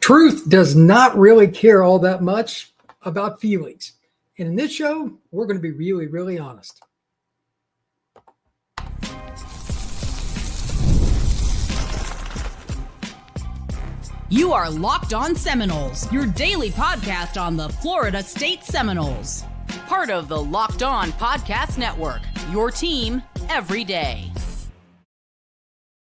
Truth does not really care all that much about feelings. And in this show, we're going to be really, really honest. You are Locked On Seminoles, your daily podcast on the Florida State Seminoles. Part of the Locked On Podcast Network, your team every day.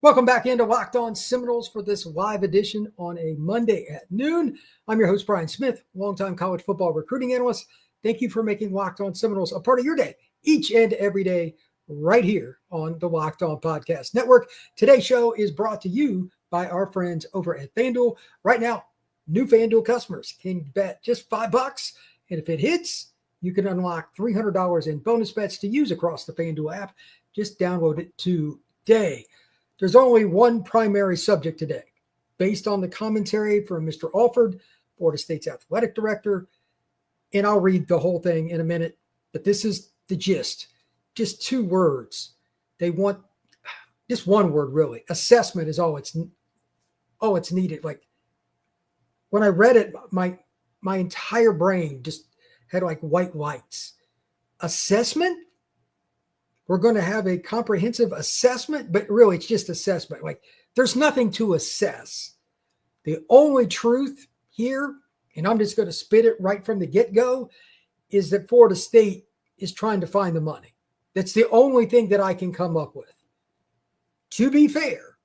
Welcome back into Locked On Seminoles for this live edition on a Monday at noon. I'm your host, Brian Smith, longtime college football recruiting analyst. Thank you for making Locked On Seminoles a part of your day, each and every day, right here on the Locked On Podcast Network. Today's show is brought to you by our friends over at FanDuel. Right now, new FanDuel customers can bet just $5, and if it hits, you can unlock $300 in bonus bets to use across the FanDuel app. Just download it today. There's only one primary subject today, based on the commentary from Mr. Alford, Florida State's athletic director, and I'll read the whole thing in a minute, but this is the gist. Just two words. They want just one word, really. Assessment is all it's needed. Like when I read it, my entire brain just had like white lights. Assessment? We're going to have a comprehensive assessment, but really it's just assessment. Like there's nothing to assess. The only truth here, and I'm just going to spit it right from the get-go, is that Florida State is trying to find the money. That's the only thing that I can come up with. To be fair,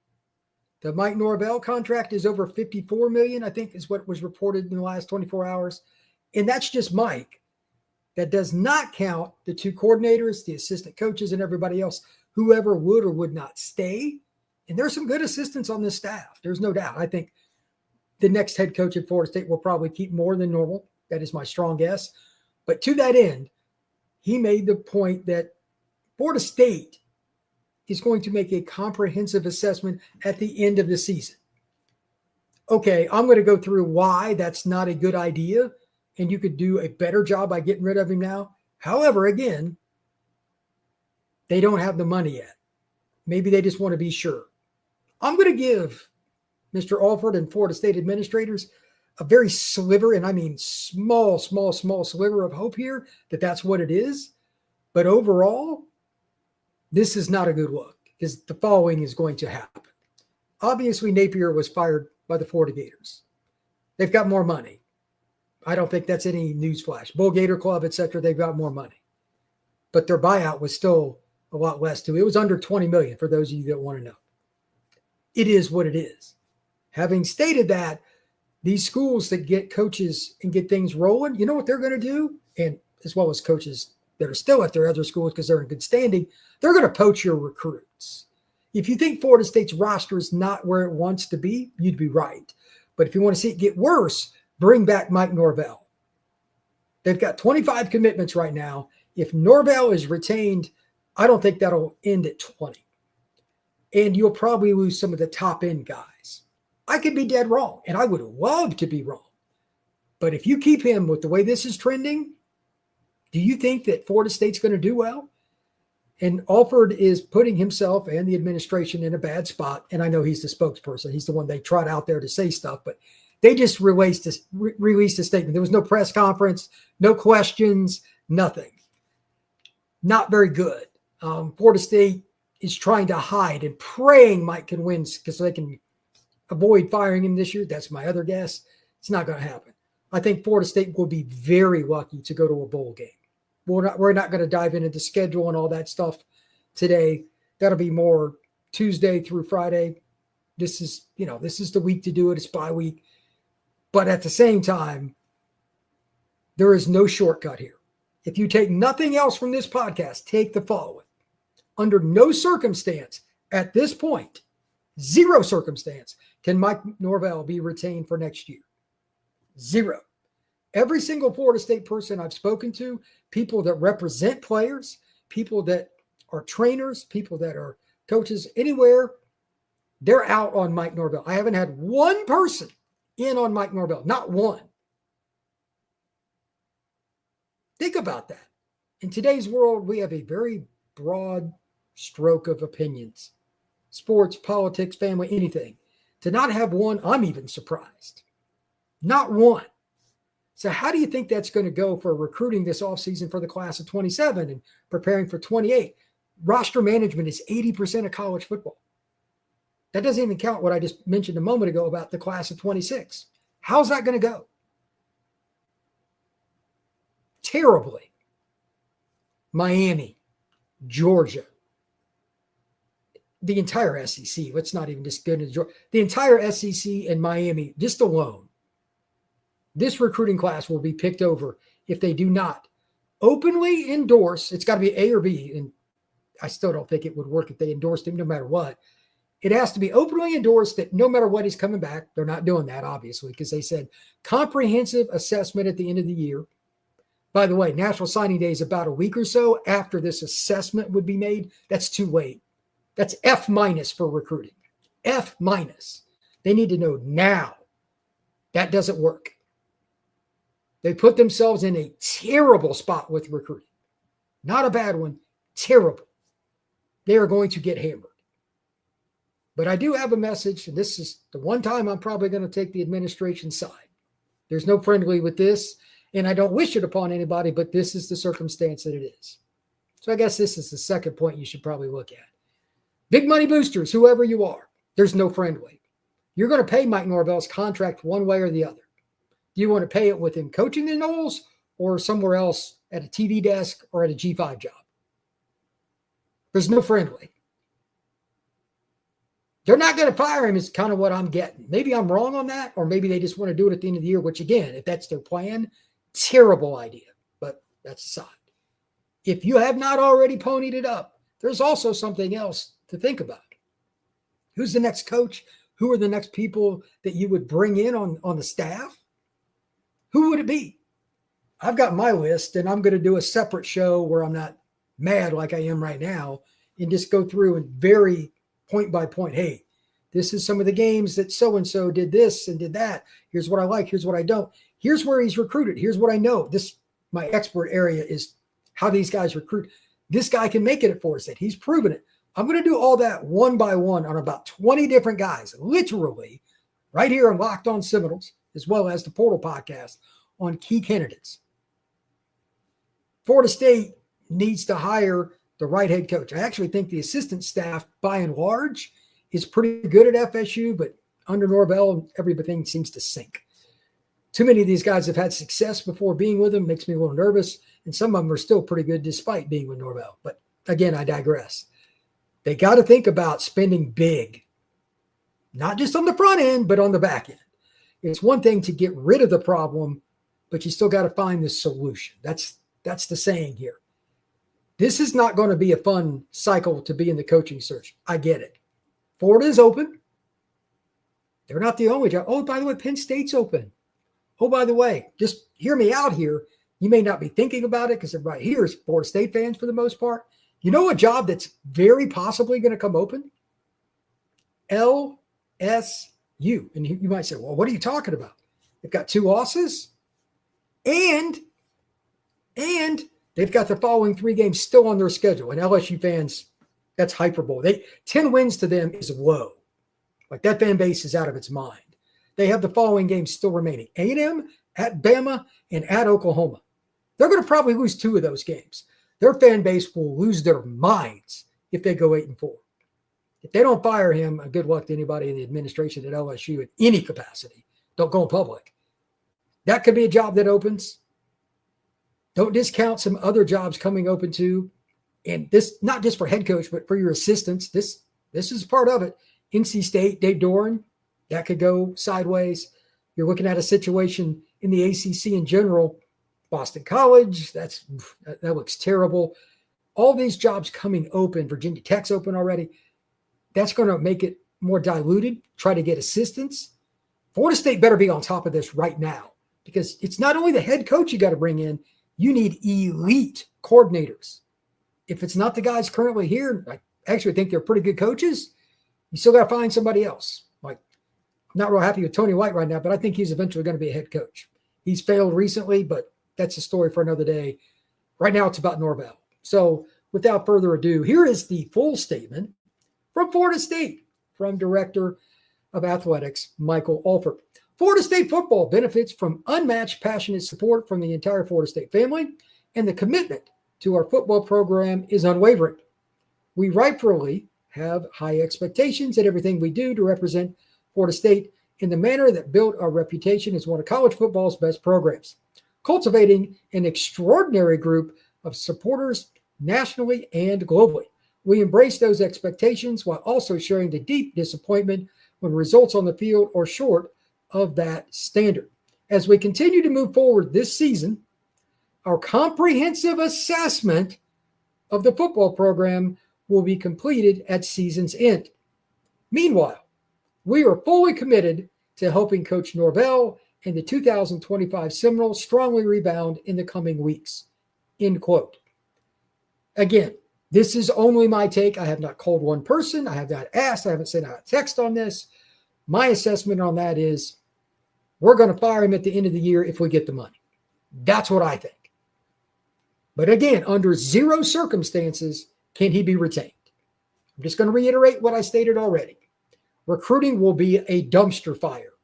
the Mike Norvell contract is over $54 million, I think is what was reported in the last 24 hours. And that's just Mike. That does not count the two coordinators, the assistant coaches, and everybody else, whoever would or would not stay. And there's some good assistants on this staff. There's no doubt. I think the next head coach at Florida State will probably keep more than normal. That is my strong guess. But to that end, he made the point that Florida State is going to make a comprehensive assessment at the end of the season. Okay, I'm going to go through why that's not a good idea, and you could do a better job by getting rid of him now. However, again, they don't have the money yet. Maybe they just want to be sure. I'm going to give Mr. Alford and Florida State administrators a very sliver, and I mean small sliver of hope here that that's what it is. But overall, this is not a good look because the following is going to happen. Obviously, Napier was fired by the Florida Gators. They've got more money. I don't think that's any newsflash. Bull Gator Club, et cetera, they've got more money. But their buyout was still a lot less too. It was under $20 million for those of you that want to know. It is what it is. Having stated that, these schools that get coaches and get things rolling, you know what they're going to do? And as well as coaches that are still at their other schools because they're in good standing, they're going to poach your recruits. If you think Florida State's roster is not where it wants to be, you'd be right. But if you want to see it get worse, bring back Mike Norvell. They've got 25 commitments right now. If Norvell is retained, I don't think that'll end at 20. And you'll probably lose some of the top-end guys. I could be dead wrong, and I would love to be wrong. But if you keep him with the way this is trending, do you think that Florida State's going to do well? And Alford is putting himself and the administration in a bad spot. And I know he's the spokesperson. He's the one they trot out there to say stuff, but they just released a statement. There was no press conference, no questions, nothing. Not very good. Florida State is trying to hide and praying Mike can win because they can avoid firing him this year. That's my other guess. It's not going to happen. I think Florida State will be very lucky to go to a bowl game. We're not going to dive into the schedule and all that stuff today. That'll be more Tuesday through Friday. This is the week to do it. It's bye week. But at the same time, there is no shortcut here. If you take nothing else from this podcast, take the following. Under no circumstance at this point, zero circumstance, can Mike Norvell be retained for next year. Zero. Every single Florida State person I've spoken to, people that represent players, people that are trainers, people that are coaches anywhere, they're out on Mike Norvell. I haven't had one person in on Mike Norvell, not one. Think about that. In today's world, we have a very broad stroke of opinions. Sports, politics, family, anything. To not have one, I'm even surprised. Not one. So how do you think that's going to go for recruiting this offseason for the class of 27 and preparing for 28? Roster management is 80% of college football. That doesn't even count what I just mentioned a moment ago about the class of 26. How's that going to go? Terribly. Miami, Georgia, the entire SEC. Let's not even just go into Georgia. The entire SEC and Miami, just alone. This recruiting class will be picked over if they do not openly endorse. It's got to be A or B, and I still don't think it would work if they endorsed him no matter what. It has to be openly endorsed that no matter what, he's coming back. They're not doing that, obviously, because they said comprehensive assessment at the end of the year. By the way, National Signing Day is about a week or so after this assessment would be made. That's too late. That's F- for recruiting. F-. They need to know now. That doesn't work. They put themselves in a terrible spot with recruiting. Not a bad one, terrible. They are going to get hammered. But I do have a message, and this is the one time I'm probably going to take the administration side. There's no friendly with this, and I don't wish it upon anybody, but this is the circumstance that it is. So I guess this is the second point you should probably look at. Big money boosters, whoever you are, there's no friendly. You're going to pay Mike Norvell's contract one way or the other. Do you want to pay it with him coaching the Noles or somewhere else at a TV desk or at a G5 job? There's no friendly. They're not going to fire him is kind of what I'm getting. Maybe I'm wrong on that, or maybe they just want to do it at the end of the year, which again, if that's their plan, terrible idea, but that's aside. If you have not already ponied it up, there's also something else to think about. Who's the next coach? Who are the next people that you would bring in on the staff? Who would it be? I've got my list, and I'm going to do a separate show where I'm not mad like I am right now and just go through and very point by point, hey, this is some of the games that so-and-so did this and did that. Here's what I like. Here's what I don't. Here's where he's recruited. Here's what I know. This, my expert area is how these guys recruit. This guy can make it at Florida State. He's proven it. I'm going to do all that one by one on about 20 different guys, literally right here on Locked On Seminoles, as well as the Portal Podcast on key candidates. Florida State needs to hire the right head coach. I actually think the assistant staff, by and large, is pretty good at FSU, but under Norvell, everything seems to sink. Too many of these guys have had success before being with him, makes me a little nervous, and some of them are still pretty good despite being with Norvell. But again, I digress. They got to think about spending big, not just on the front end, but on the back end. It's one thing to get rid of the problem, but you still got to find the solution. That's the saying here. This is not going to be a fun cycle to be in the coaching search. I get it. Florida is open. They're not the only job. Oh, by the way, Penn State's open. Oh, by the way, just hear me out here. You may not be thinking about it because everybody here is Florida State fans for the most part. You know a job that's very possibly going to come open? LSU. And you might say, well, what are you talking about? They've got 2 losses and they've got the following 3 games still on their schedule. And LSU fans, that's hyperbole. 10 wins to them is low. Like that fan base is out of its mind. They have the following games still remaining. A&M, at Bama, and at Oklahoma. They're going to probably lose 2 of those games. Their fan base will lose their minds if they go 8-4. If they don't fire him, good luck to anybody in the administration at LSU in any capacity. Don't go in public. That could be a job that opens. Don't discount some other jobs coming open too. And this, not just for head coach, but for your assistants. This is part of it. NC State, Dave Doran, that could go sideways. You're looking at a situation in the ACC in general. Boston College, that looks terrible. All these jobs coming open, Virginia Tech's open already. That's going to make it more diluted. Try to get assistants. Florida State better be on top of this right now because it's not only the head coach you got to bring in, you need elite coordinators. If it's not the guys currently here, I actually think they're pretty good coaches. You still got to find somebody else. Like, I'm not real happy with Tony White right now, but I think he's eventually going to be a head coach. He's failed recently, but that's a story for another day. Right now, it's about Norvell. So without further ado, here is the full statement from Florida State, from Director of Athletics, Michael Alford. Florida State football benefits from unmatched passionate support from the entire Florida State family, and the commitment to our football program is unwavering. We rightfully have high expectations in everything we do to represent Florida State in the manner that built our reputation as one of college football's best programs, cultivating an extraordinary group of supporters nationally and globally. We embrace those expectations while also sharing the deep disappointment when results on the field are short of that standard. As we continue to move forward this season, our comprehensive assessment of the football program will be completed at season's end. Meanwhile, we are fully committed to helping Coach Norvell and the 2025 Seminoles strongly rebound in the coming weeks. End quote. Again, this is only my take. I have not called one person. I have not asked. I haven't sent out a text on this. My assessment on that is we're going to fire him at the end of the year if we get the money. That's what I think. But again, under zero circumstances can he be retained. I'm just going to reiterate what I stated already. Recruiting will be a dumpster fire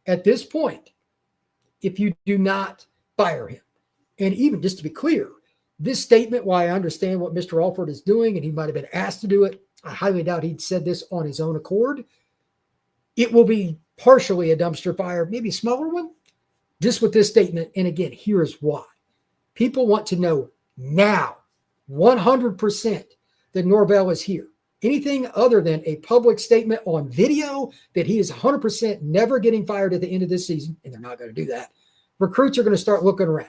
at this point if you do not fire him. And even just to be clear, this statement, while I understand what Mr. Alford is doing, and he might have been asked to do it, I highly doubt he'd said this on his own accord. It will be partially a dumpster fire, maybe a smaller one, just with this statement. And again, here's why. People want to know now, 100%, that Norvell is here. Anything other than a public statement on video that he is 100% never getting fired at the end of this season, and they're not going to do that, recruits are going to start looking around.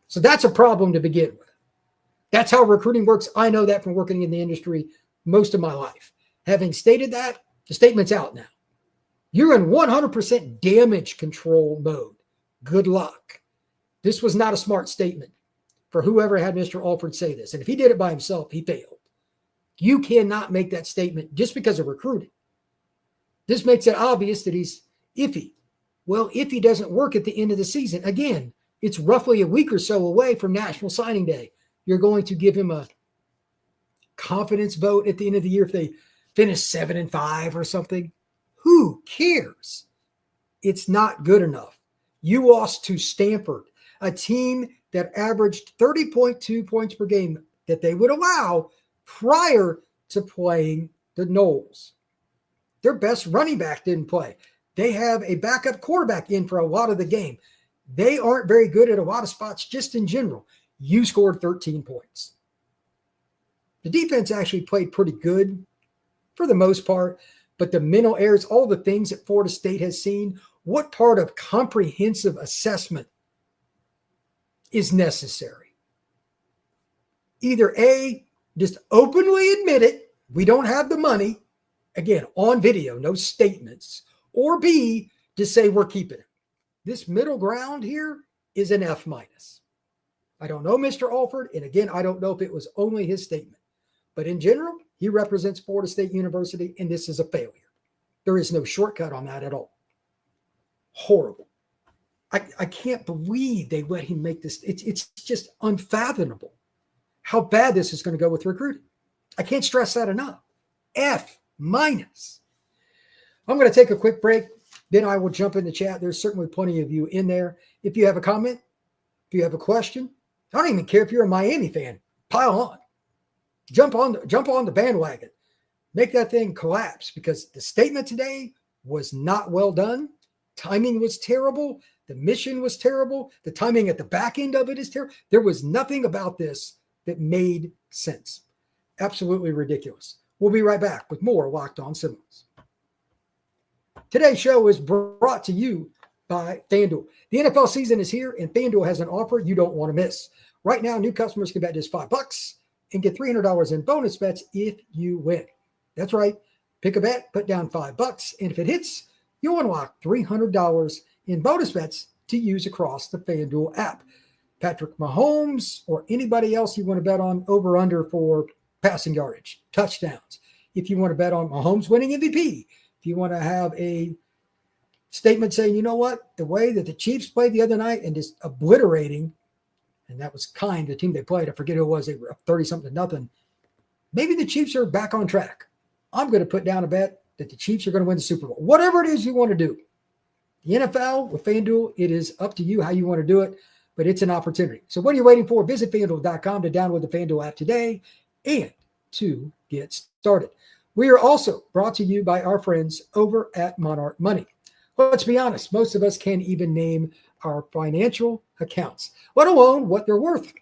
So that's a problem to begin with. That's how recruiting works. I know that from working in the industry most of my life. Having stated that, the statement's out now. You're in 100% damage control mode. Good luck. This was not a smart statement for whoever had Mr. Alford say this. And if he did it by himself, he failed. You cannot make that statement just because of recruiting. This makes it obvious that he's iffy. Well, if he doesn't work at the end of the season, again, it's roughly a week or so away from National Signing Day. You're going to give him a confidence vote at the end of the year if they finish 7-5 or something. Who cares? It's not good enough. You lost to Stanford, a team that averaged 30.2 points per game that they would allow prior to playing the Noles. Their best running back didn't play. They have a backup quarterback in for a lot of the game. They aren't very good at a lot of spots just in general. You scored 13 points. The defense actually played pretty good for the most part, but the mental errors, all the things that Florida State has seen, what part of comprehensive assessment is necessary? Either A, just openly admit it, we don't have the money, again, on video, no statements, or B, just say we're keeping it. This middle ground here is an F-. I don't know Mr. Alford, and again, I don't know if it was only his statement. But in general, he represents Florida State University, and this is a failure. There is no shortcut on that at all. Horrible. I can't believe they let him make this. It's just unfathomable how bad this is going to go with recruiting. I can't stress that enough. F-. I'm going to take a quick break. Then I will jump in the chat. There's certainly plenty of you in there. If you have a comment, if you have a question, I don't even care if you're a Miami fan. Pile on. Jump on the bandwagon. Make that thing collapse, because the statement today was not well done. Timing was terrible. The mission was terrible. The timing at the back end of it is terrible. There was nothing about this that made sense. Absolutely ridiculous. We'll be right back with more Locked On Seminoles. Today's show is brought to you by FanDuel. The NFL season is here, and FanDuel has an offer you don't want to miss. Right now, new customers can bet just $5 and get $300 in bonus bets if you win. That's right. Pick a bet, put down $5, and if it hits, you'll unlock $300 in bonus bets to use across the FanDuel app. Patrick Mahomes or anybody else you want to bet on over/under for passing yardage, touchdowns. If you want to bet on Mahomes winning MVP, if you want to have a statement saying, you know what, the way that the Chiefs played the other night and just obliterating, and that was the team they played, I forget who it was, they were up 30-something to nothing. Maybe the Chiefs are back on track. I'm going to put down a bet that the Chiefs are going to win the Super Bowl. Whatever it is you want to do, The NFL with FanDuel, it is up to you how you want to do it, but it's an opportunity. So what are you waiting for? Visit FanDuel.com to download the FanDuel app today and to get started. We are also brought to you by our friends over at Monarch Money. Let's be honest, most of us can't even name our financial accounts, let alone what they're worth.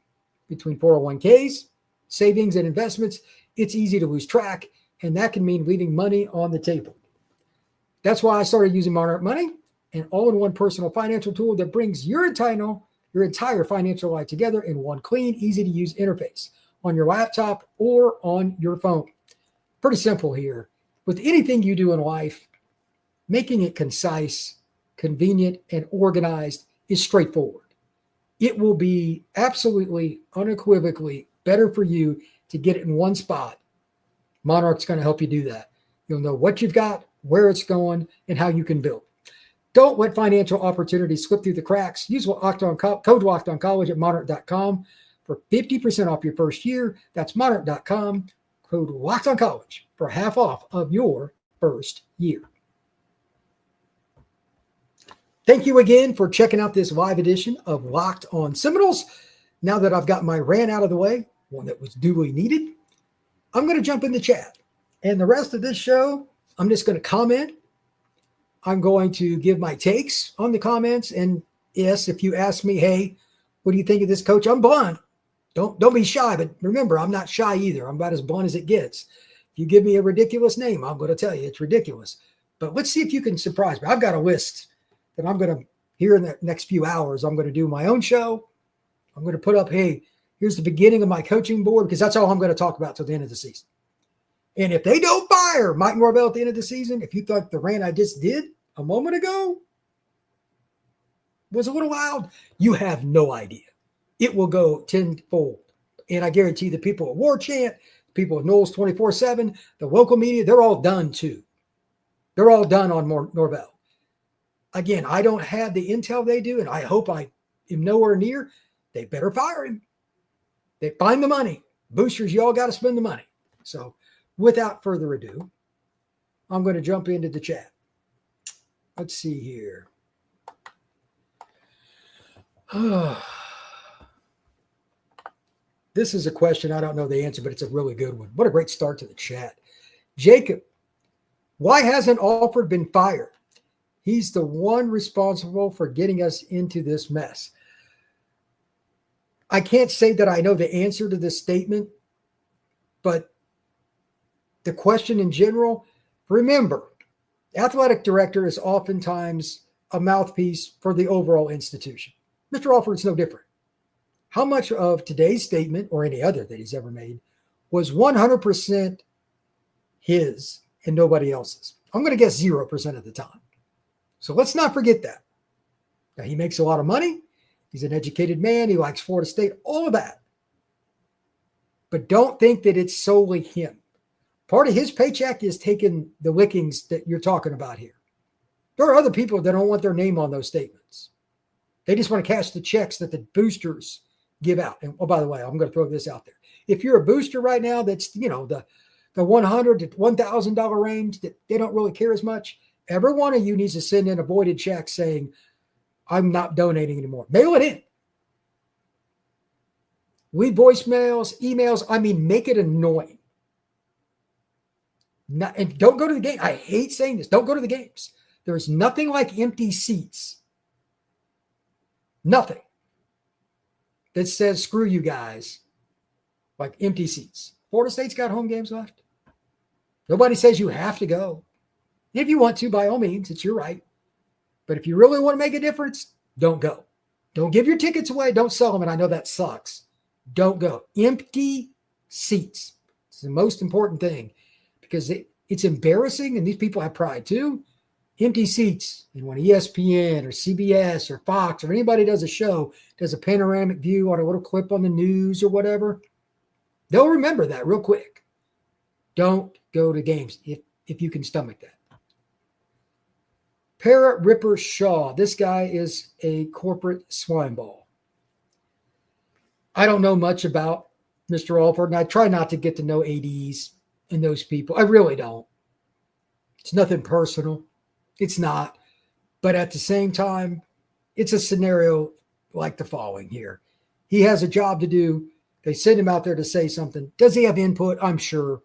Between 401ks, savings, and investments, it's easy to lose track, and that can mean leaving money on the table. That's why I started using Monarch Money, an all-in-one personal financial tool that brings your entire financial life together in one clean, easy-to-use interface on your laptop or on your phone. Pretty simple here. With anything you do in life, making it concise, convenient, and organized is straightforward. It will be absolutely, unequivocally better for you to get it in one spot. Monarch's going to help you do that. You'll know what you've got, where it's going, and how you can build. Don't let financial opportunities slip through the cracks. Use code LOCKEDONCollege at monarch.com for 50% off your first year. That's monarch.com, code LOCKEDONCollege for half off of your first year. Thank you again for checking out this live edition of Locked On Seminoles. Now that I've got my rant out of the way, one that was duly needed, I'm going to jump in the chat. And the rest of this show, I'm just going to comment. I'm going to give my takes on the comments. And yes, if you ask me, hey, what do you think of this coach? I'm blunt. Don't be shy. But remember, I'm not shy either. I'm about as blunt as it gets. If you give me a ridiculous name, I'm going to tell you it's ridiculous. But let's see if you can surprise me. I've got a list that I'm going to, here in the next few hours, I'm going to do my own show. I'm going to put up, hey, here's the beginning of my coaching board, because that's all I'm going to talk about till the end of the season. And if they don't fire Mike Norvell at the end of the season, if you thought the rant I just did a moment ago was a little loud, you have no idea. It will go tenfold. And I guarantee the people at War Chant, people at Knowles 24/7, the local media, they're all done too. They're all done on Norvell. Again, I don't have the intel they do, and I hope I am nowhere near. They better fire him. They find the money. Boosters, you all got to spend the money. So without further ado, I'm going to jump into the chat. Let's see here. This is a question I don't know the answer, but it's a really good one. What a great start to the chat. Jacob, why hasn't Alford been fired? He's the one responsible for getting us into this mess. I can't say that I know the answer to this statement, but the question in general, remember, athletic director is oftentimes a mouthpiece for the overall institution. Mr. Alford's no different. How much of today's statement, or any other that he's ever made, was 100% his and nobody else's? I'm going to guess 0% of the time. So let's not forget that. Now, he makes a lot of money. He's an educated man. He likes Florida State, all of that. But don't think that it's solely him. Part of his paycheck is taking the lickings that you're talking about here. There are other people that don't want their name on those statements. They just want to cash the checks that the boosters give out. And oh, by the way, I'm going to throw this out there. If you're a booster right now, that's, the $100 to $1,000 range that they don't really care as much. Every one of you needs to send in a voided check saying, I'm not donating anymore. Mail it in. Leave voicemails, emails. Make it annoying. And don't go to the game. I hate saying this. Don't go to the games. There's nothing like empty seats. Nothing that says, screw you guys, like empty seats. Florida State's got home games left. Nobody says you have to go. If you want to, by all means, it's your right. But if you really want to make a difference, don't go. Don't give your tickets away. Don't sell them. And I know that sucks. Don't go. Empty seats. It's the most important thing because it's embarrassing. And these people have pride too. Empty seats. And when ESPN or CBS or Fox or anybody does a show, does a panoramic view on a little clip on the news or whatever, they'll remember that real quick. Don't go to games if you can stomach that. Parrot Ripper Shaw. This guy is a corporate swineball. I don't know much about Mr. Alford, and I try not to get to know ADs and those people. I really don't. It's nothing personal. It's not. But at the same time, it's a scenario like the following here. He has a job to do. They send him out there to say something. Does he have input? I'm sure.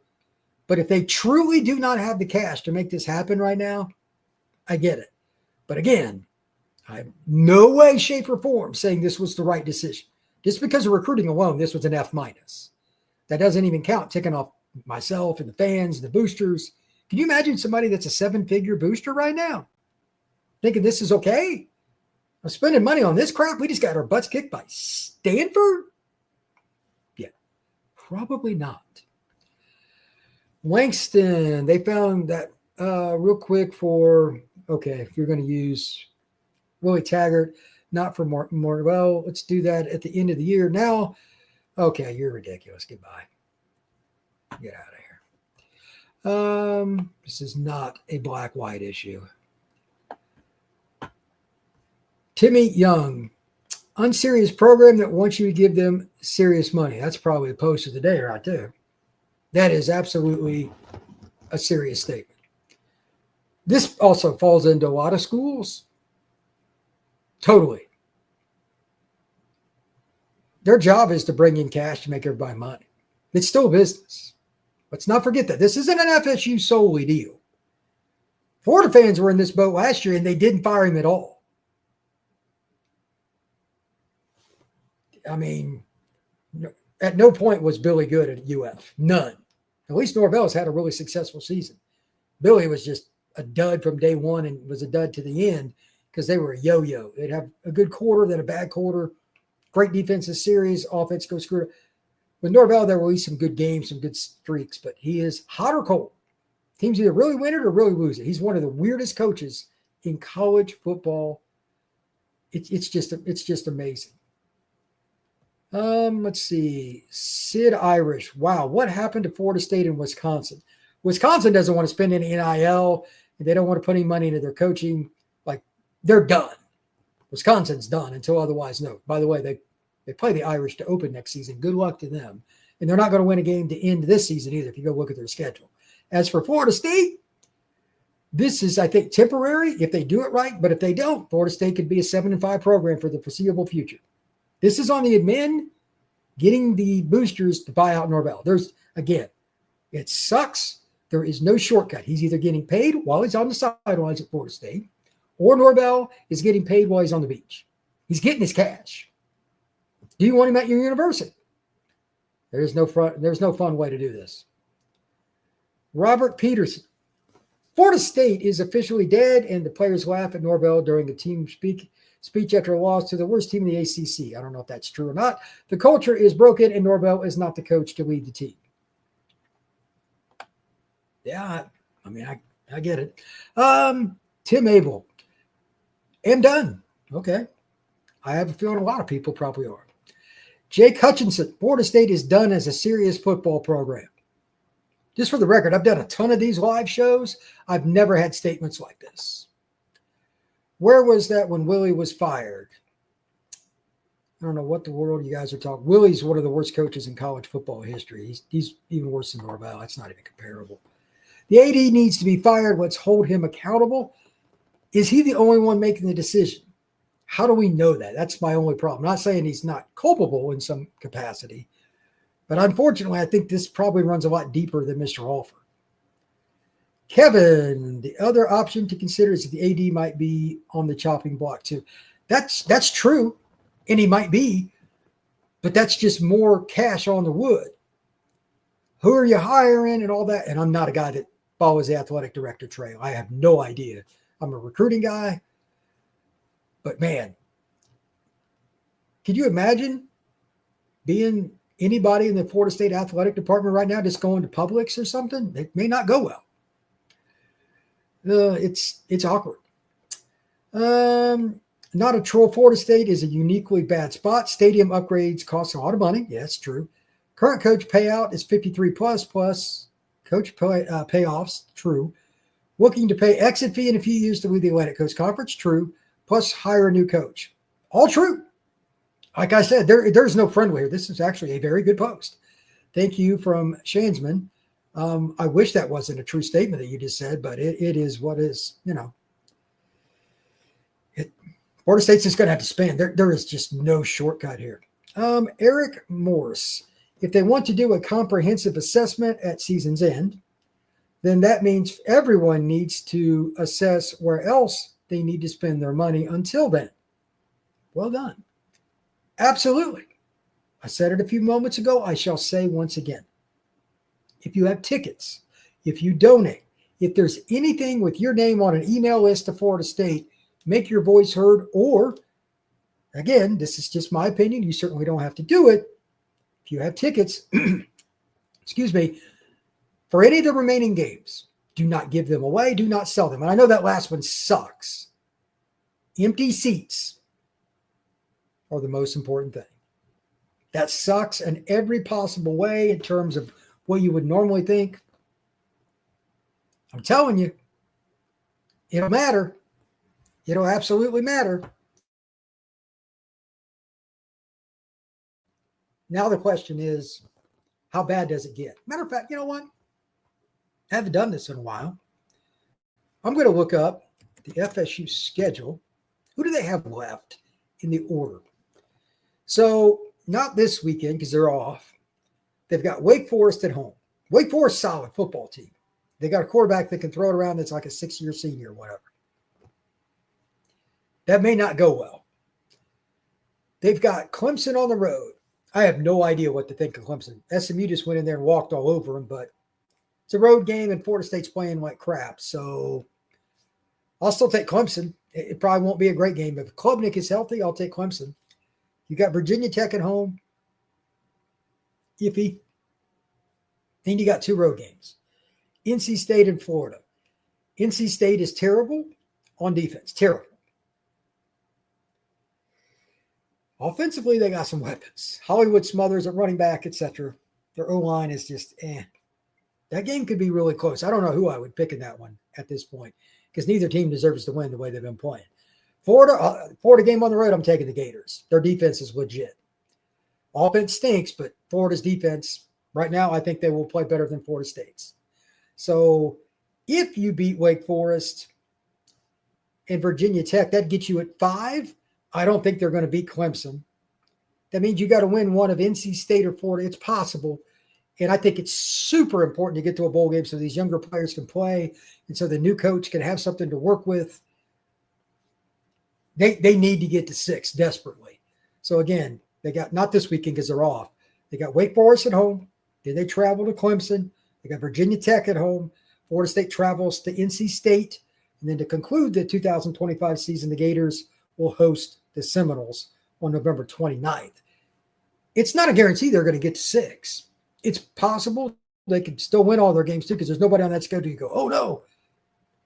But if they truly do not have the cash to make this happen right now, I get it. But again, I have no way, shape, or form saying this was the right decision. Just because of recruiting alone, this was an F-. That doesn't even count ticking off myself and the fans and the boosters. Can you imagine somebody that's a 7-figure booster right now thinking this is okay? I'm spending money on this crap. We just got our butts kicked by Stanford? Yeah, probably not. Langston, they found that real quick for, okay, if you're going to use Willie Taggart, not for more, well, let's do that at the end of the year. Now, okay, you're ridiculous. Goodbye. Get out of here. This is not a black-white issue. Timmy Young, unserious program that wants you to give them serious money. That's probably the post of the day right there. That is absolutely a serious statement. This also falls into a lot of schools. Totally. Their job is to bring in cash to make everybody money. It's still a business. Let's not forget that. This isn't an FSU solely deal. Florida fans were in this boat last year, and they didn't fire him at all. I mean, at no point was Billy good at UF. None. At least Norvell's had a really successful season. Billy was just a dud from day one and was a dud to the end because they were a yo-yo. They'd have a good quarter, then a bad quarter. Great defensive series. Offense goes screw it. With Norvell, there will be some good games, some good streaks, but he is hot or cold. Teams either really win it or really lose it. He's one of the weirdest coaches in college football. It's just amazing. Let's see. Sid Irish. Wow, what happened to Florida State and Wisconsin? Wisconsin doesn't want to spend any NIL, and they don't want to put any money into their coaching. Like, they're done. Wisconsin's done until otherwise known. By the way, they play the Irish to open next season. Good luck to them. And they're not going to win a game to end this season either if you go look at their schedule. As for Florida State, this is, I think, temporary if they do it right. But if they don't, Florida State could be a 7-5 program for the foreseeable future. This is on the admin getting the boosters to buy out Norvell. Again, it sucks. There is no shortcut. He's either getting paid while he's on the sidelines at Florida State, or Norvell is getting paid while he's on the beach. He's getting his cash. Do you want him at your university? There's no fun way to do this. Robert Peterson. Florida State is officially dead, and the players laugh at Norvell during the team speech after a loss to the worst team in the ACC. I don't know if that's true or not. The culture is broken, and Norvell is not the coach to lead the team. Yeah, I mean, I get it. Tim Abel. Am done. Okay. I have a feeling a lot of people probably are. Jake Hutchinson. Florida State is done as a serious football program. Just for the record, I've done a ton of these live shows. I've never had statements like this. Where was that when Willie was fired? I don't know what the world you guys are talking. Willie's one of the worst coaches in college football history. He's even worse than Norvell. It's not even comparable. The AD needs to be fired. Let's hold him accountable. Is he the only one making the decision? How do we know that? That's my only problem. I'm not saying he's not culpable in some capacity, but unfortunately, I think this probably runs a lot deeper than Mr. Alford. Kevin, the other option to consider is that the AD might be on the chopping block too. That's true, and he might be, but that's just more cash on the wood. Who are you hiring and all that? And I'm not a guy that follows the athletic director trail. I have no idea. I'm a recruiting guy. But man, could you imagine being anybody in the Florida State athletic department right now just going to Publix or something? It may not go well. It's awkward. Not a troll. Florida State is a uniquely bad spot. Stadium upgrades cost a lot of money. Yeah, it's true. Current coach payout is 53 plus coach payoffs. True. Looking to pay exit fee in a few years to lead the Atlantic Coast Conference. True. Plus hire a new coach. All true. Like I said, there's no friendly here. This is actually a very good post. Thank you from Shansman. I wish that wasn't a true statement that you just said, but it is what is, Florida State's just going to have to spend. There is just no shortcut here. Eric Morse, if they want to do a comprehensive assessment at season's end, then that means everyone needs to assess where else they need to spend their money until then. Well done. Absolutely. I said it a few moments ago. I shall say once again. If you have tickets, if you donate, if there's anything with your name on an email list to Florida State, make your voice heard. Or, again, this is just my opinion. You certainly don't have to do it. If you have tickets, excuse me, for any of the remaining games, do not give them away. Do not sell them. And I know that last one sucks. Empty seats are the most important thing. That sucks in every possible way in terms of what you would normally think. I'm telling you, it'll matter. It'll absolutely matter. Now the question is, how bad does it get? Matter of fact, you know what? I haven't done this in a while. I'm going to look up the FSU schedule. Who do they have left in the order? So not this weekend because they're off. They've got Wake Forest at home. Wake Forest, solid football team. They got a quarterback that can throw it around that's like a 6-year senior or whatever. That may not go well. They've got Clemson on the road. I have no idea what to think of Clemson. SMU just went in there and walked all over them, but it's a road game and Florida State's playing like crap. So I'll still take Clemson. It probably won't be a great game. If Klubnik is healthy, I'll take Clemson. You got Virginia Tech at home. Iffy. Then you got 2 road games. NC State and Florida. NC State is terrible on defense. Terrible. Offensively, they got some weapons. Hollywood Smothers at running back, etc. Their O-line is just That game could be really close. I don't know who I would pick in that one at this point because neither team deserves to win the way they've been playing. Florida game on the road, I'm taking the Gators. Their defense is legit. Offense stinks, but Florida's defense, right now, I think they will play better than Florida State's. So if you beat Wake Forest and Virginia Tech, that gets you at 5. I don't think they're going to beat Clemson. That means you got to win one of NC State or Florida. It's possible. And I think it's super important to get to a bowl game so these younger players can play and so the new coach can have something to work with. They need to get to 6 desperately. So, again, they got not this weekend because they're off. They got Wake Forest at home. Then they travel to Clemson. They got Virginia Tech at home. Florida State travels to NC State. And then to conclude the 2025 season, the Gators will host the Seminoles on November 29th. It's not a guarantee they're going to get to 6. It's possible they could still win all their games too because there's nobody on that schedule. You go, oh no,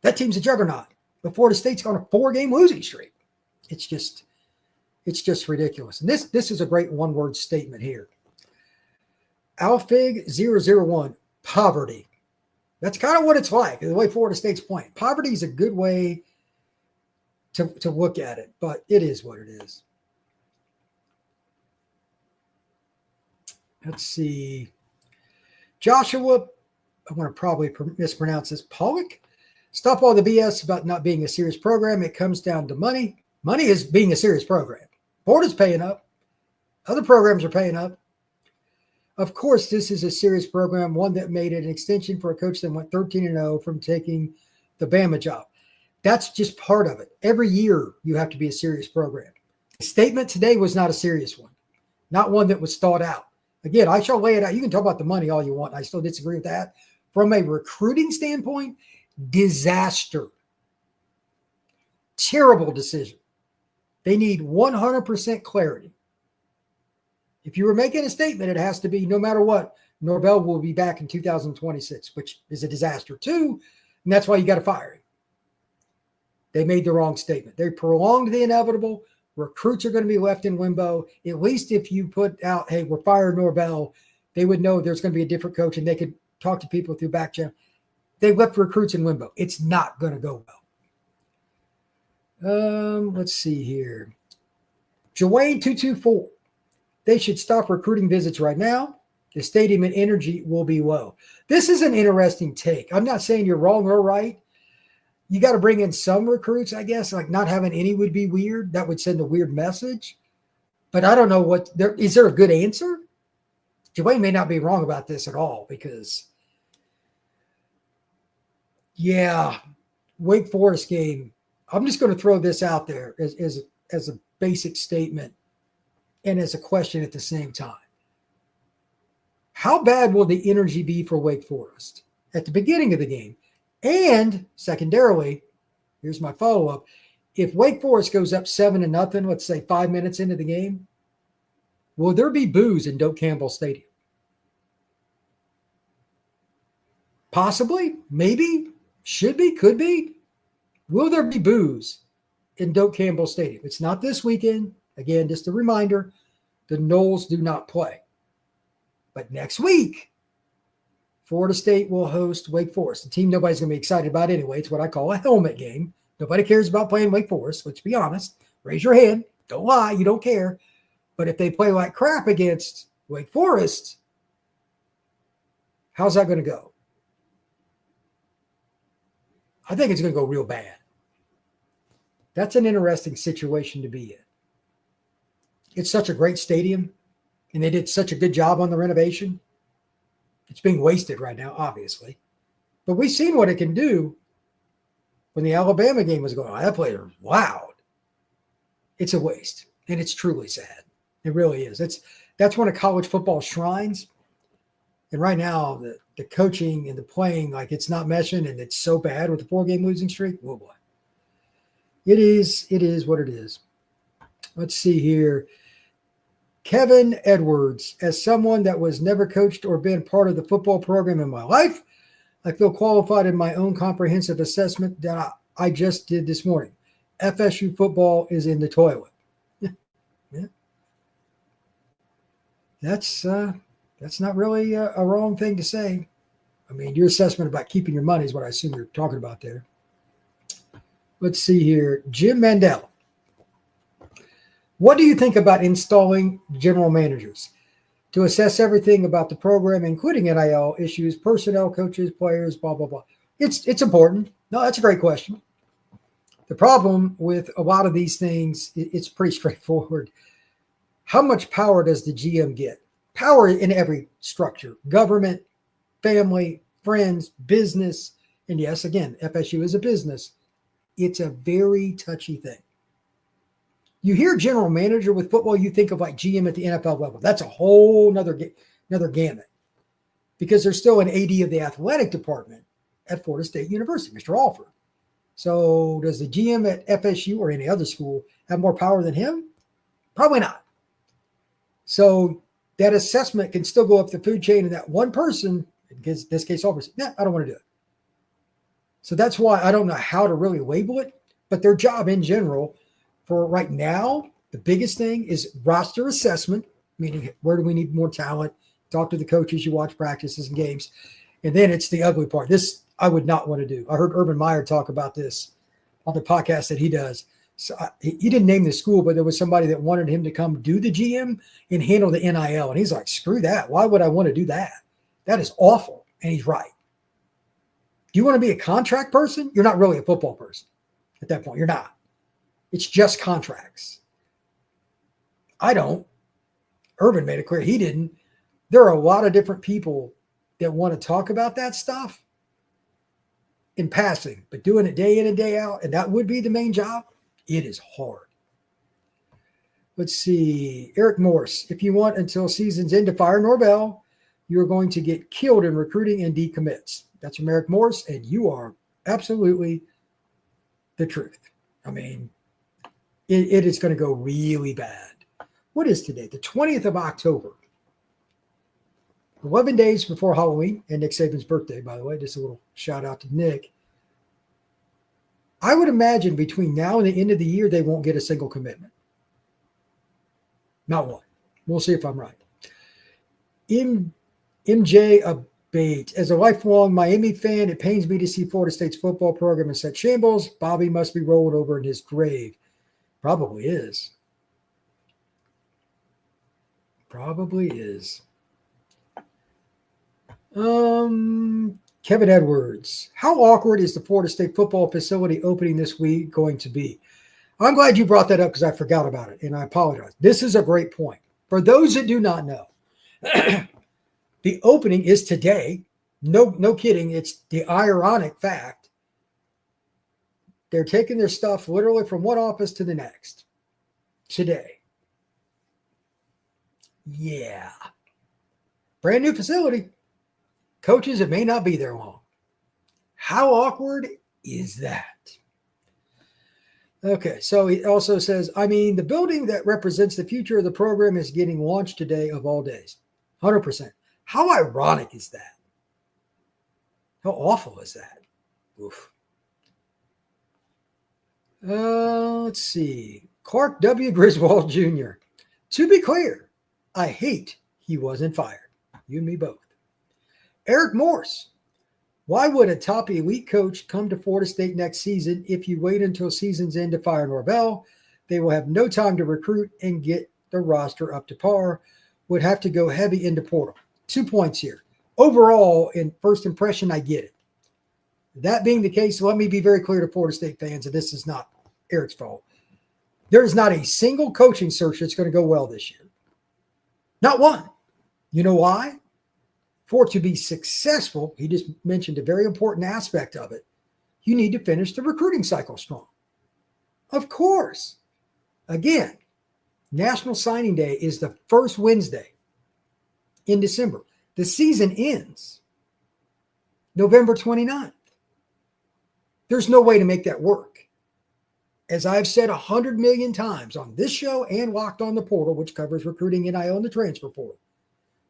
that team's a juggernaut. But Florida State's on a 4-game losing streak. It's just ridiculous. And this is a great one-word statement here. Alfig 001, poverty. That's kind of what it's like, the way Florida State's playing. Poverty is a good way to look at it, but it is what it is. Let's see. Joshua, I'm going to probably mispronounce this, Pollock. Stop all the BS about not being a serious program. It comes down to money. Money is being a serious program. Florida's paying up. Other programs are paying up. Of course, this is a serious program, one that made it an extension for a coach that went 13-0 from taking the Bama job. That's just part of it. Every year, you have to be a serious program. The statement today was not a serious one, not one that was thought out. Again, I shall lay it out. You can talk about the money all you want. I still disagree with that. From a recruiting standpoint, disaster. Terrible decision. They need 100% clarity. If you were making a statement, it has to be no matter what, Norvell will be back in 2026, which is a disaster too. And that's why you got to fire him. They made the wrong statement. They prolonged the inevitable. Recruits are going to be left in limbo. At least if you put out, hey, we're firing Norvell, they would know there's going to be a different coach and they could talk to people through back channel. They left recruits in limbo. It's not going to go well. Let's see here. Joanne 224. They should stop recruiting visits right now. The stadium and energy will be low. This is an interesting take. I'm not saying you're wrong or right. You got to bring in some recruits, I guess. Like not having any would be weird. That would send a weird message. But I don't know is there a good answer? Dwayne may not be wrong about this at all because, yeah, Wake Forest game. I'm just going to throw this out there as a basic statement and as a question at the same time. How bad will the energy be for Wake Forest at the beginning of the game? And secondarily, here's my follow-up. If Wake Forest goes up 7-0, let's say 5 minutes into the game, will there be boos in Doak Campbell Stadium? Possibly, maybe, should be, could be. Will there be boos in Doak Campbell Stadium? It's not this weekend. Again, just a reminder, the Noles do not play. But next week, Florida State will host Wake Forest, a team nobody's going to be excited about anyway. It's what I call a helmet game. Nobody cares about playing Wake Forest. Let's be honest. Raise your hand. Don't lie. You don't care. But if they play like crap against Wake Forest, how's that going to go? I think it's going to go real bad. That's an interesting situation to be in. It's such a great stadium, and they did such a good job on the renovation. It's being wasted right now, obviously. But we've seen what it can do when the Alabama game was going on. That player was loud. It's a waste, and it's truly sad. It really is. That's one of college football shrines. And right now, the coaching and the playing, like it's not meshing, and it's so bad with the 4-game losing streak. Oh, boy. It is what it is. Let's see here. Kevin Edwards, as someone that was never coached or been part of the football program in my life, I feel qualified in my own comprehensive assessment that I just did this morning. FSU football is in the toilet. Yeah. That's not really a wrong thing to say. I mean, your assessment about keeping your money is what I assume you're talking about there. Let's see here. Jim Mandel. What do you think about installing general managers to assess everything about the program, including NIL issues, personnel, coaches, players, blah, blah, blah? It's important. No, that's a great question. The problem with a lot of these things, it's pretty straightforward. How much power does the GM get? Power in every structure, government, family, friends, business. And yes, again, FSU is a business. It's a very touchy thing. You hear general manager with football, you think of like GM at the NFL level. That's a whole another gamut because there's still an AD of the athletic department at Florida State University, Mr. Alford. So does the GM at FSU or any other school have more power than him? Probably not. So that assessment can still go up the food chain, and that one person, in this case, Alford, I don't want to do it. So that's why I don't know how to really label it, but their job in general for right now, the biggest thing is roster assessment, meaning where do we need more talent? Talk to the coaches, you watch practices and games. And then it's the ugly part. This I would not want to do. I heard Urban Meyer talk about this on the podcast that he does. So he didn't name the school, but there was somebody that wanted him to come do the GM and handle the NIL. And he's like, screw that. Why would I want to do that? That is awful. And he's right. Do you want to be a contract person? You're not really a football person at that point. You're not. It's just contracts. I don't. Urban made it clear he didn't. There are a lot of different people that want to talk about that stuff in passing, but doing it day in and day out, and that would be the main job, it is hard. Let's see. Eric Morse, if you want until season's end to fire Norvell, you're going to get killed in recruiting and decommits. That's from Eric Morse, and you are absolutely the truth. I mean, it is going to go really bad. What is today? The 20th of October. 11 days before Halloween and Nick Saban's birthday, by the way. Just a little shout out to Nick. I would imagine between now and the end of the year, they won't get a single commitment. Not one. We'll see if I'm right. MJ Abate. As a lifelong Miami fan, it pains me to see Florida State's football program in such shambles. Bobby must be rolled over in his grave. Probably is. Probably is. Kevin Edwards, how awkward is the Florida State football facility opening this week going to be? I'm glad you brought that up because I forgot about it, and I apologize. This is a great point. For those that do not know, the opening is today. No kidding. It's the ironic fact. They're taking their stuff literally from one office to the next today. Yeah. Brand new facility. Coaches, it may not be there long. How awkward is that? Okay, so he also says, the building that represents the future of the program is getting launched today of all days. 100%. How ironic is that? How awful is that? Oof. Let's see. Clark W. Griswold Jr. To be clear, I hate he wasn't fired. You and me both. Eric Morse. Why would a top elite coach come to Florida State next season if you wait until season's end to fire Norvell? They will have no time to recruit and get the roster up to par. Would have to go heavy into portal. 2 points here. Overall, in first impression, I get it. That being the case, let me be very clear to Florida State fans, and this is not Eric's fault. There is not a single coaching search that's going to go well this year. Not one. You know why? For it to be successful, he just mentioned a very important aspect of it. You need to finish the recruiting cycle strong. Of course. Again, National Signing Day is the first Wednesday in December. The season ends November 29th. There's no way to make that work. As I've said 100 million times on this show and Locked on the Portal, which covers recruiting, NIL, and the transfer portal,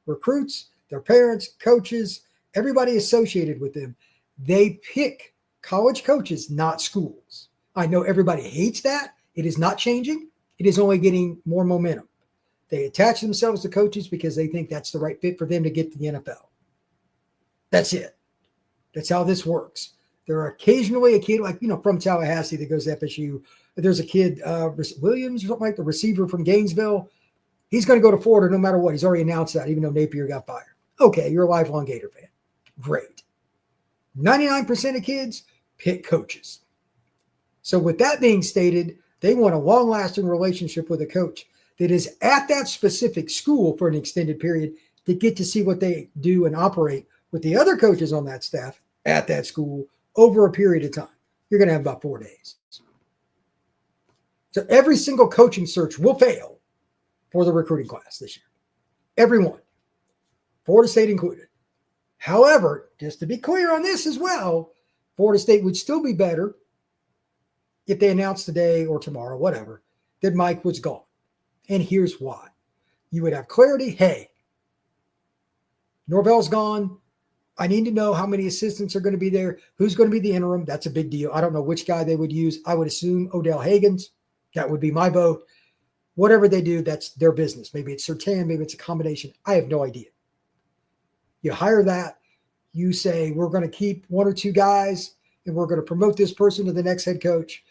recruits, their parents, coaches, everybody associated with them, they pick college coaches, not schools. I know everybody hates that. It is not changing. It is only getting more momentum. They attach themselves to coaches because they think that's the right fit for them to get to the NFL. That's it. That's how this works. There are occasionally a kid from Tallahassee that goes to FSU. There's a kid, Williams or something like the receiver from Gainesville. He's going to go to Florida no matter what. He's already announced that, even though Napier got fired. Okay, you're a lifelong Gator fan. Great. 99% of kids pick coaches. So with that being stated, they want a long-lasting relationship with a coach that is at that specific school for an extended period to get to see what they do and operate with the other coaches on that staff at that school over a period of time. You're going to have about 4 days. So every single coaching search will fail for the recruiting class this year. Every one. Florida State included. However, just to be clear on this as well, Florida State would still be better if they announced today or tomorrow, whatever, that Mike was gone. And here's why. You would have clarity. Hey, Norvell's gone. I need to know how many assistants are going to be there. Who's going to be the interim? That's a big deal. I don't know which guy they would use. I would assume Odell Hagens. That would be my vote. Whatever they do, that's their business. Maybe it's Sertan. Maybe it's a combination. I have no idea. You hire that. You say, we're going to keep one or two guys, and we're going to promote this person to the next head coach.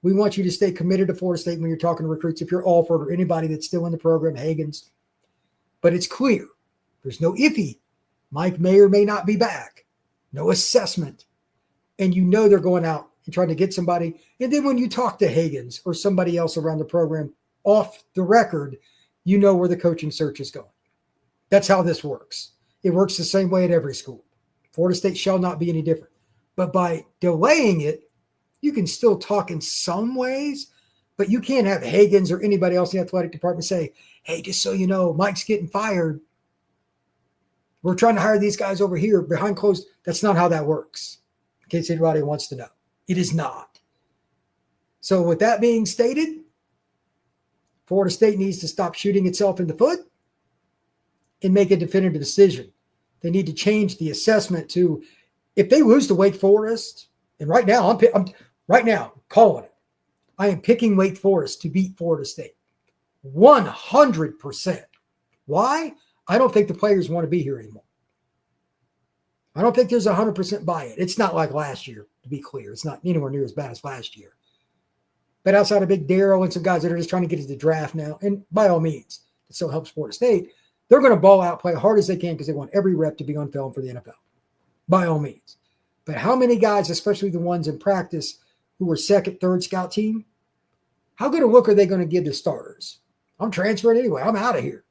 We want you to stay committed to Florida State when you're talking to recruits. If you're Alford or anybody that's still in the program, Hagens. But it's clear. There's no iffy. Mike may or may not be back. No assessment. And you know they're going out and trying to get somebody. And then when you talk to Hagens or somebody else around the program off the record, you know where the coaching search is going. That's how this works. It works the same way at every school. Florida State shall not be any different. But by delaying it, you can still talk in some ways, but you can't have Hagens or anybody else in the athletic department say, hey, just so you know, Mike's getting fired. We're trying to hire these guys over here behind closed. That's not how that works, in case anybody wants to know. It is not. So with that being stated, Florida State needs to stop shooting itself in the foot and make a definitive decision. They need to change the assessment to, if they lose to Wake Forest, and right now, I'm right now calling it. I am picking Wake Forest to beat Florida State. 100%. Why? I don't think the players want to be here anymore. I don't think there's 100% buy-in. It's not like last year, to be clear. It's not anywhere near as bad as last year. But outside of Big Darrell and some guys that are just trying to get to the draft now, and by all means, it still helps Florida State, they're going to ball out, play hard as they can because they want every rep to be on film for the NFL. by all means. But how many guys, especially the ones in practice who were second, third scout team, how good a look are they going to give the starters? I'm transferring anyway. I'm out of here.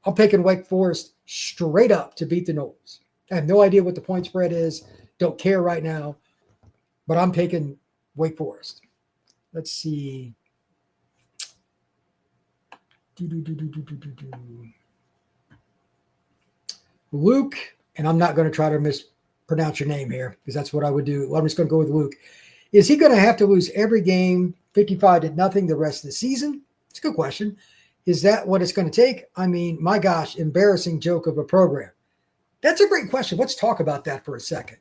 I'm picking Wake Forest straight up to beat the Noles. I have no idea what the point spread is. Don't care right now. But I'm taking Wake Forest. Let's see. Luke, and I'm not going to try to mispronounce your name here because that's what I would do. I'm just going to go with Luke. Is he going to have to lose every game 55-0 the rest of the season? It's a good question. Is that what it's going to take? I mean, my gosh, embarrassing joke of a program. That's a great question. Let's talk about that for a second.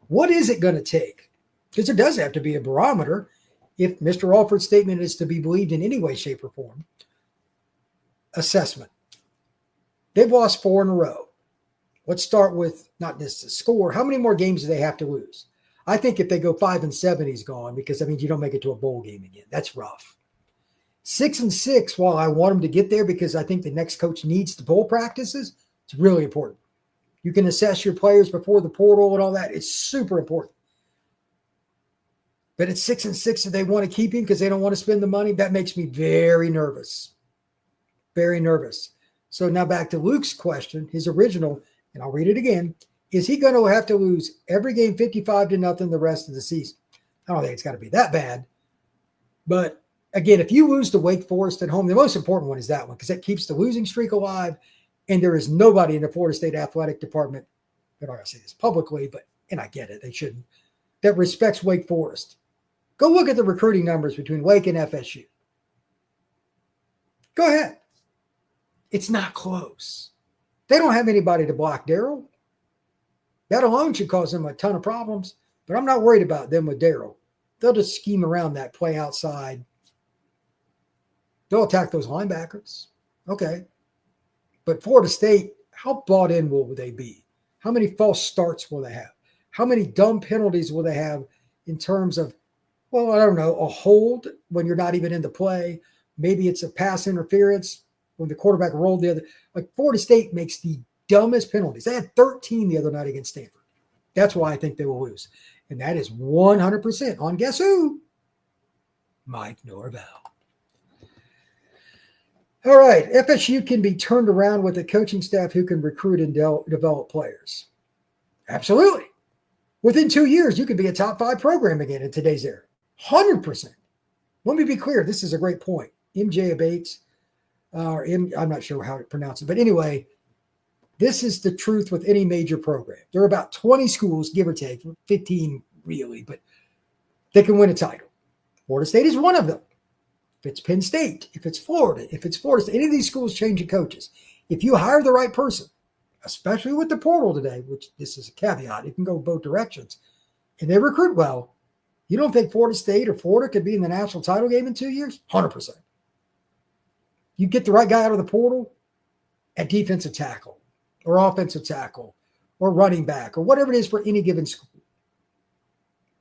What is it going to take? Because there does have to be a barometer if Mr. Alford's statement is to be believed in any way, shape, or form. Assessment. They've lost 4 in a row. Let's start with not just the score. How many more games do they have to lose? I think if they go 5-7, he's gone because that means you don't make it to a bowl game again. That's rough. 6-6, while I want him to get there because I think the next coach needs the bowl practices, it's really important. You can assess your players before the portal and all that. It's super important. But at 6-6, do they want to keep him because they don't want to spend the money? That makes me very nervous. Very nervous. So now back to Luke's question, his original, and I'll read it again. Is he going to have to lose every game 55-0 the rest of the season? I don't think it's got to be that bad. But again, if you lose to Wake Forest at home, the most important one is that one because that keeps the losing streak alive. And there is nobody in the Florida State Athletic Department, I'm not going to say this publicly, and I get it, they shouldn't, that respects Wake Forest. Go look at the recruiting numbers between Wake and FSU. Go ahead. It's not close. They don't have anybody to block Darryl. That alone should cause them a ton of problems, but I'm not worried about them with Darryl. They'll just scheme around that, play outside. They'll attack those linebackers. Okay. But Florida State, how bought in will they be? How many false starts will they have? How many dumb penalties will they have in terms of, well, I don't know, a hold when you're not even in the play? Maybe it's a pass interference when the quarterback rolled the other. Like Florida State makes the dumbest penalties. They had 13 the other night against Stanford. That's why I think they will lose. And that is 100% on guess who? Mike Norvell. All right, FSU can be turned around with a coaching staff who can recruit and develop players. Absolutely. Within 2 years, you could be a top 5 program again in today's era. 100%. Let me be clear. This is a great point. MJ Abates, I'm not sure how to pronounce it, but anyway, this is the truth with any major program. There are about 20 schools, give or take, 15 really, but they can win a title. Florida State is one of them. If it's Penn State, if it's Florida, if it's Florida State, any of these schools changing coaches. If you hire the right person, especially with the portal today, which this is a caveat, it can go both directions, and they recruit well, you don't think Florida State or Florida could be in the national title game in 2 years? 100%. You get the right guy out of the portal at defensive tackle or offensive tackle or running back or whatever it is for any given school.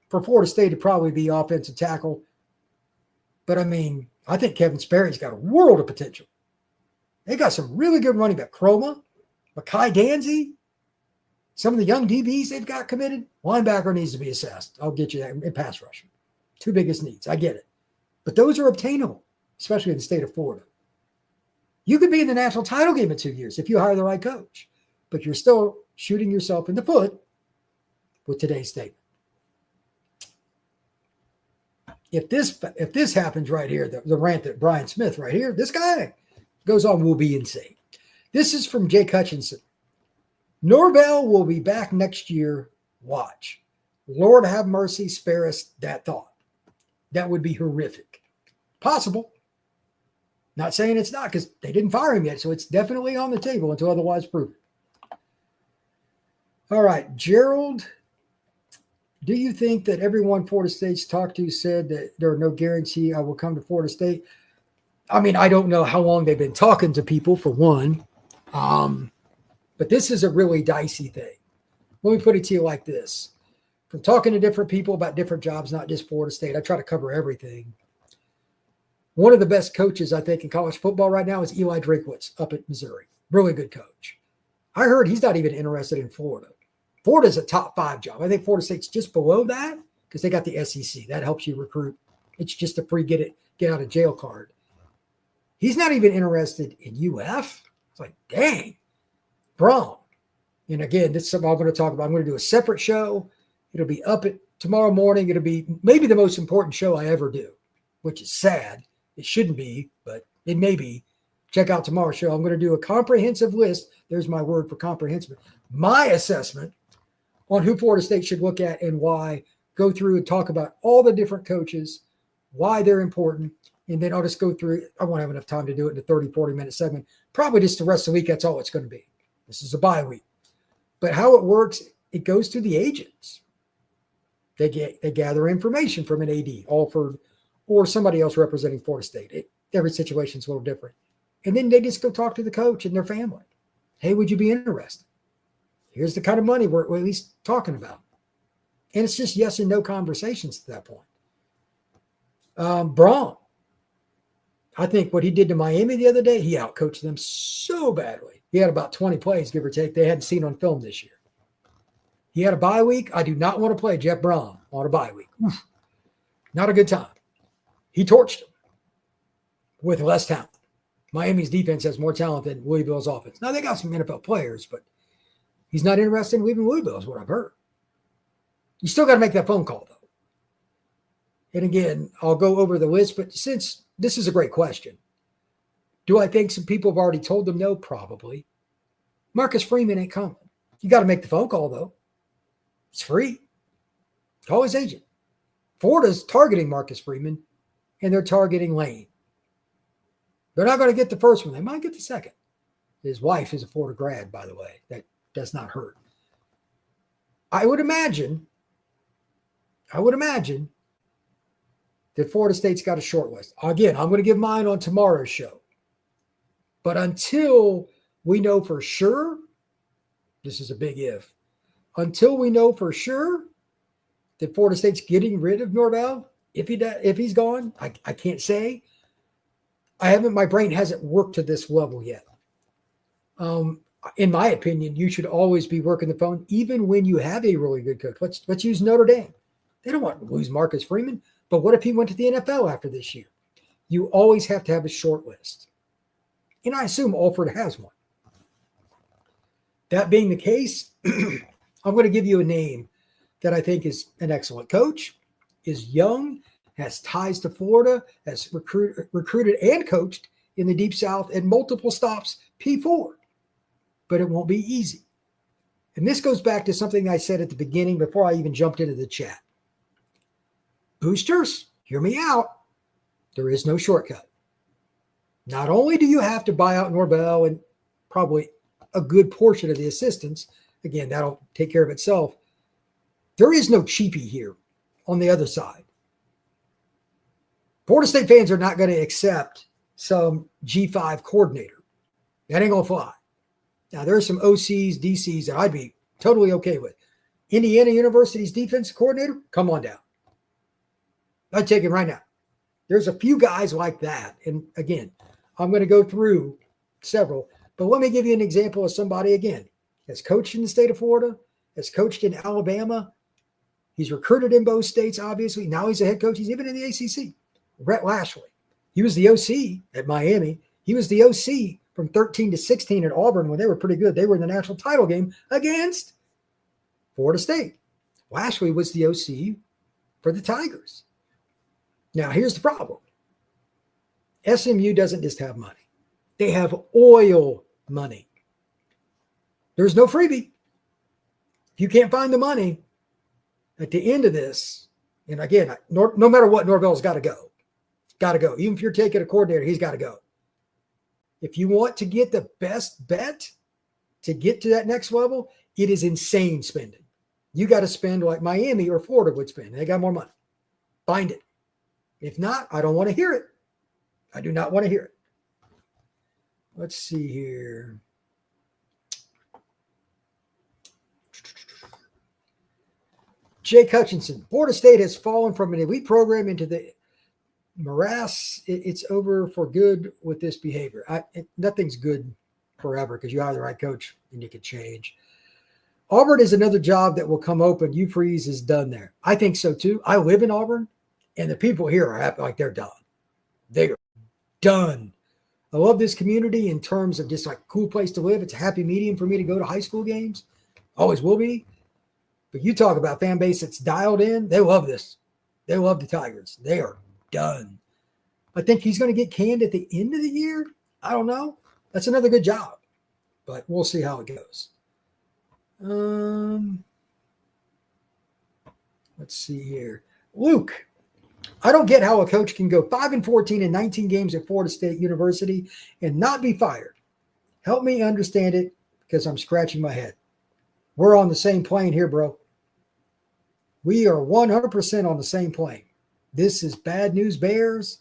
For Florida State, it'd probably be offensive tackle. But, I mean, I think Kevin Sperry's got a world of potential. They got some really good running back. Chroma, Makai Danzy, some of the young DBs they've got committed. Linebacker needs to be assessed. I'll get you that. And pass rusher. 2 biggest needs. I get it. But those are obtainable, especially in the state of Florida. You could be in the national title game in 2 years if you hire the right coach. But you're still shooting yourself in the foot with today's statement. If this happens right here, the rant that Brian Smith right here, this guy goes on, will be insane. This is from Jake Hutchinson. Norvell will be back next year. Watch. Lord have mercy, spare us that thought. That would be horrific. Possible. Not saying it's not because they didn't fire him yet, so it's definitely on the table until otherwise proven. All right, Gerald. Do you think that everyone Florida State's talked to said that there are no guarantee I will come to Florida State? I mean, I don't know how long they've been talking to people, for one. But this is a really dicey thing. Let me put it to you like this. From talking to different people about different jobs, not just Florida State, I try to cover everything. One of the best coaches, I think, in college football right now is Eli Drinkwitz up at Missouri. Really good coach. I heard he's not even interested in Florida. Florida's a top 5 job. I think Florida State's just below that because they got the SEC. That helps you recruit. It's just a free get out of jail card. He's not even interested in UF. It's like, dang, Braun. And again, this is something I'm going to talk about. I'm going to do a separate show. It'll be up at tomorrow morning. It'll be maybe the most important show I ever do, which is sad. It shouldn't be, but it may be. Check out tomorrow's show. I'm going to do a comprehensive list. There's my word for comprehensive. My assessment on who Florida State should look at and why. Go through and talk about all the different coaches, why they're important. And then I'll just go through. I won't have enough time to do it in a 30, 40-minute segment. Probably just the rest of the week. That's all it's going to be. This is a bye week. But how it works, it goes to the agents. They gather information from an AD, Alford, or somebody else representing Florida State. Every situation is a little different. And then they just go talk to the coach and their family. Hey, would you be interested? Here's the kind of money we're at least talking about. And it's just yes and no conversations at that point. Braun, I think what he did to Miami the other day, he outcoached them so badly. He had about 20 plays, give or take, they hadn't seen on film this year. He had a bye week. I do not want to play Jeff Braun on a bye week. Not a good time. He torched him with less talent. Miami's defense has more talent than Louisville's offense. Now, they got some NFL players, but he's not interested in leaving Louisville is what I've heard. You still got to make that phone call, though. And again, I'll go over the list, but since this is a great question, do I think some people have already told them no? Probably. Marcus Freeman ain't coming. You got to make the phone call, though. It's free. Call his agent. Florida's targeting Marcus Freeman, and they're targeting Lane. They're not going to get the first one. They might get the second. His wife is a Florida grad, by the way. That does not hurt. I would imagine that Florida State's got a short list. Again, I'm going to give mine on tomorrow's show. But until we know for sure, this is a big if, until we know for sure that Florida State's getting rid of Norvell, if he's gone, I can't say. My brain hasn't worked to this level yet. In my opinion, you should always be working the phone, even when you have a really good coach. Let's use Notre Dame. They don't want to lose Marcus Freeman, but what if he went to the NFL after this year? You always have to have a short list. And I assume Alford has one. That being the case, I'm going to give you a name that I think is an excellent coach, is young, has ties to Florida, has recruited and coached in the Deep South at multiple stops, P4. But it won't be easy. And this goes back to something I said at the beginning before I even jumped into the chat. Boosters, hear me out. There is no shortcut. Not only do you have to buy out Norvell and probably a good portion of the assistants, again, that'll take care of itself. There is no cheapie here on the other side. Florida State fans are not going to accept some G5 coordinator. That ain't going to fly. Now, there are some OCs, DCs that I'd be totally okay with. Indiana University's defensive coordinator, come on down. I'd take him right now. There's a few guys like that. And again, I'm going to go through several. But let me give you an example of somebody, again, has coached in the state of Florida, has coached in Alabama. He's recruited in both states, obviously. Now he's a head coach. He's even in the ACC. Brett Lashley. He was the OC at Miami. He was the OC from 13 to 16 at Auburn when they were pretty good. They were in the national title game against Florida State. Lashley was the OC for the Tigers. Now, here's the problem. SMU doesn't just have money. They have oil money. There's no freebie. If you can't find the money at the end of this, and again, no matter what, Norvell's got to go. Got to go. Even if you're taking a coordinator, he's got to go. If you want to get the best bet to get to that next level, it is insane spending. You got to spend like Miami or Florida would spend. They got more money. Find it. If not, I don't want to hear it. I do not want to hear it. Let's see here. Jake Hutchinson. Florida State has fallen from an elite program into the morass. It's over for good with this behavior. Nothing's good forever because you hire the right coach and you can change. Auburn is another job that will come open. Hugh Freeze is done there. I think so too. I live in Auburn, and the people here are happy, like they're done. They're done. I love this community in terms of just like cool place to live. It's a happy medium for me to go to high school games. Always will be. But you talk about fan base that's dialed in. They love this. They love the Tigers. They are done. I think he's going to get canned at the end of the year. I don't know. That's another good job. But we'll see how it goes. Let's see here. Luke, I don't get how a coach can go 5-14 in 19 games at Florida State University and not be fired. Help me understand it because I'm scratching my head. We're on the same plane here, bro. We are 100% on the same plane. This is bad news bears,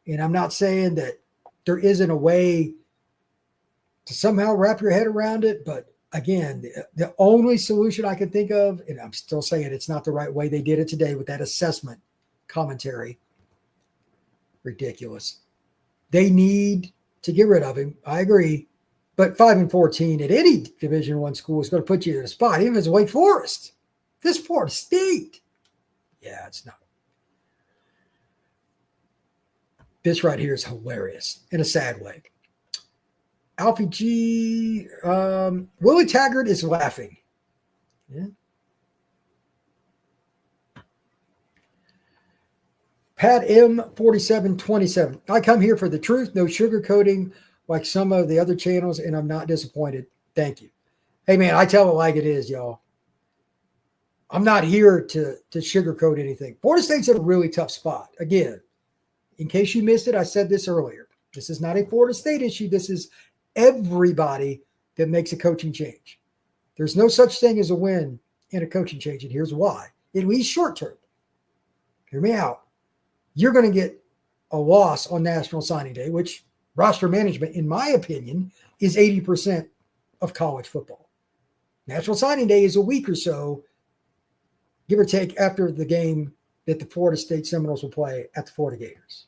and I'm not saying that there isn't a way to somehow wrap your head around it, but again, the only solution I can think of, and I'm still saying it's not the right way they did it today with that assessment commentary. Ridiculous. They need to get rid of him. I agree. But 5-14 at any Division I school is going to put you in a spot, even if it's Wake Forest. This Florida State. Yeah, it's not. This right here is hilarious in a sad way. Alfie G. Willie Taggart is laughing. Yeah. Pat M. 4727. I come here for the truth, no sugarcoating like some of the other channels, and I'm not disappointed. Thank you. Hey, man, I tell it like it is, y'all. I'm not here to sugarcoat anything. Florida State's in a really tough spot. Again, in case you missed it, I said this earlier. This is not a Florida State issue. This is everybody that makes a coaching change. There's no such thing as a win in a coaching change, and here's why. At least short term. Hear me out. You're going to get a loss on National Signing Day, which roster management, in my opinion, is 80% of college football. National Signing Day is a week or so, give or take, after the game that the Florida State Seminoles will play at the Florida Gators.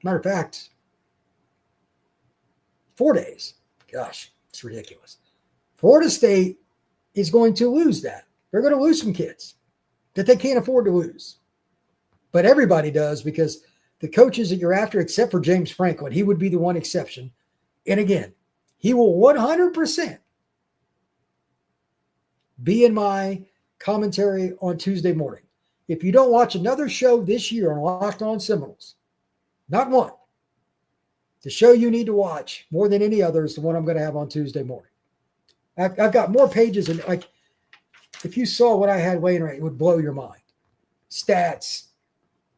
Matter of fact, 4 days. Gosh, it's ridiculous. Florida State is going to lose that. They're going to lose some kids that they can't afford to lose. But everybody does, because the coaches that you're after, except for James Franklin, he would be the one exception. And again, he will 100% be in my commentary on Tuesday morning. If you don't watch another show this year on Locked On Seminoles, not one, the show you need to watch more than any other is the one I'm going to have on Tuesday morning. I've got more pages, and like, if you saw what I had laying around, it would blow your mind. Stats,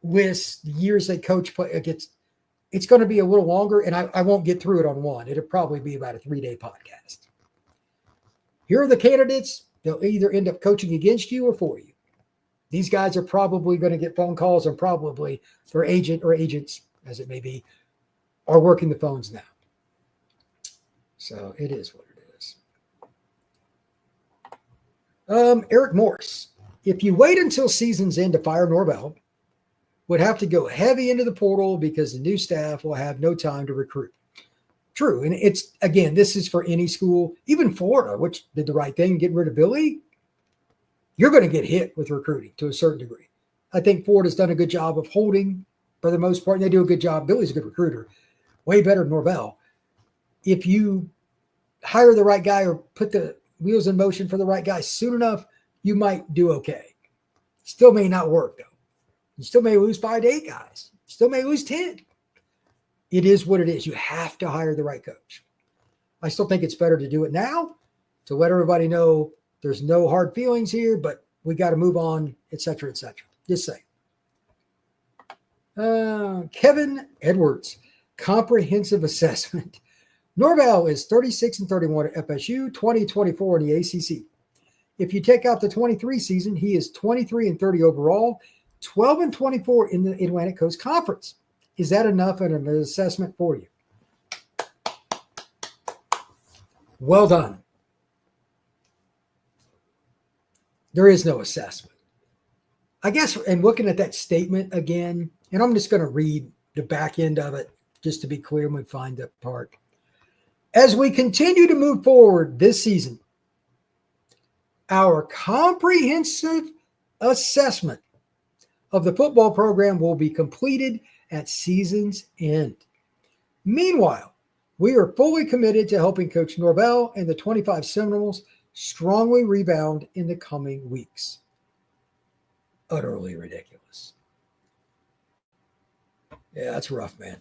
lists, years they coach play. It's going to be a little longer, and I won't get through it on one. It'll probably be about a 3-day podcast. Here are the candidates. They'll either end up coaching against you or for you. These guys are probably going to get phone calls, and probably their agent or agents, as it may be, are working the phones now. So it is what it is. Eric Morse. If you wait until season's end to fire Norvell, would have to go heavy into the portal because the new staff will have no time to recruit. True. And it's, again, this is for any school, even Florida, which did the right thing, getting rid of Billy. You're going to get hit with recruiting to a certain degree. I think Florida's done a good job of holding for the most part. And they do a good job. Billy's a good recruiter, way better than Norvell. If you hire the right guy or put the wheels in motion for the right guy soon enough, you might do okay. Still may not work, though. You still may lose 5 to 8 guys. Still may lose 10. It is what it is. You have to hire the right coach. I still think it's better to do it now to let everybody know there's no hard feelings here, but we got to move on, et cetera, et cetera. Just say. Kevin Edwards, comprehensive assessment. Norvell is 36-31 at FSU, 20-24 in the ACC. If you take out the 23 season, he is 23-30 overall, 12-24 in the Atlantic Coast Conference. Is that enough of an assessment for you? Well done. There is no assessment. I guess, and looking at that statement again, and I'm just going to read the back end of it just to be clear when we find that part. As we continue to move forward this season, Our comprehensive assessment of the football program will be completed at season's end. Meanwhile, we are fully committed to helping Coach Norvell and the 25 Seminoles strongly rebound in the coming weeks. Utterly ridiculous. Yeah, that's rough, man.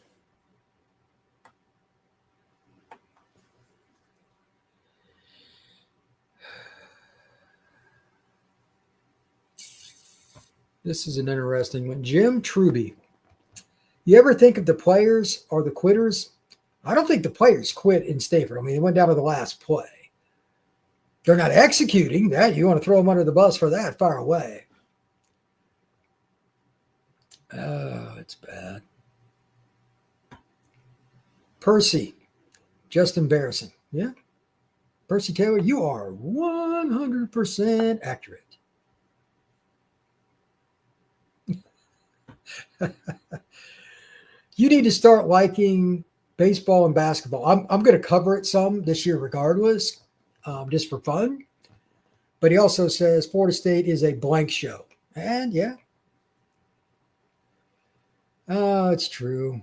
This is an interesting one. Jim Truby. You ever think of the players or the quitters? I don't think the players quit in Stanford. I mean, they went down to the last play. They're not executing that. You want to throw them under the bus for that, far away. Oh, it's bad. Percy, just embarrassing. Yeah. Percy Taylor, you are 100% accurate. You need to start liking baseball and basketball. I'm going to cover it some this year regardless, just for fun. But he also says Florida State is a blank show. And yeah. Oh, it's true.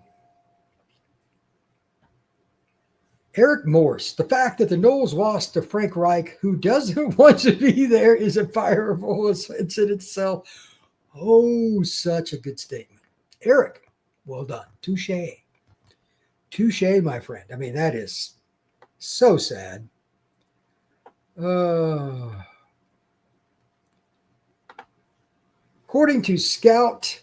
Eric Morse, the fact that the Noles lost to Frank Reich, who doesn't want to be there, is a fireable offense in itself. Oh, such a good statement. Eric, well done. Touche. Touche, my friend. I mean, that is so sad. According to Scout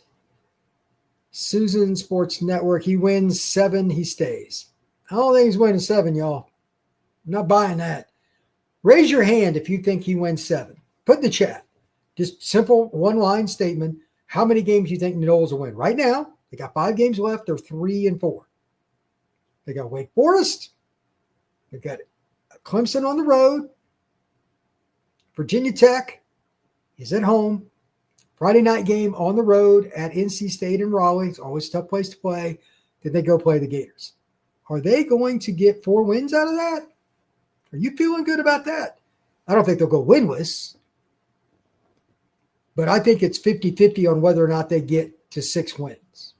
Susan Sports Network, he wins 7, he stays. I don't think he's winning 7, y'all. I'm not buying that. Raise your hand if you think he wins 7. Put in the chat. Just simple one-line statement. How many games do you think the Noles will win? Right now, they got 5 games left. They're 3-4. They got Wake Forest. They got Clemson on the road. Virginia Tech is at home. Friday night game on the road at NC State in Raleigh. It's always a tough place to play. Then they go play the Gators. Are they going to get 4 wins out of that? Are you feeling good about that? I don't think they'll go winless. But I think it's 50-50 on whether or not they get to 6 wins.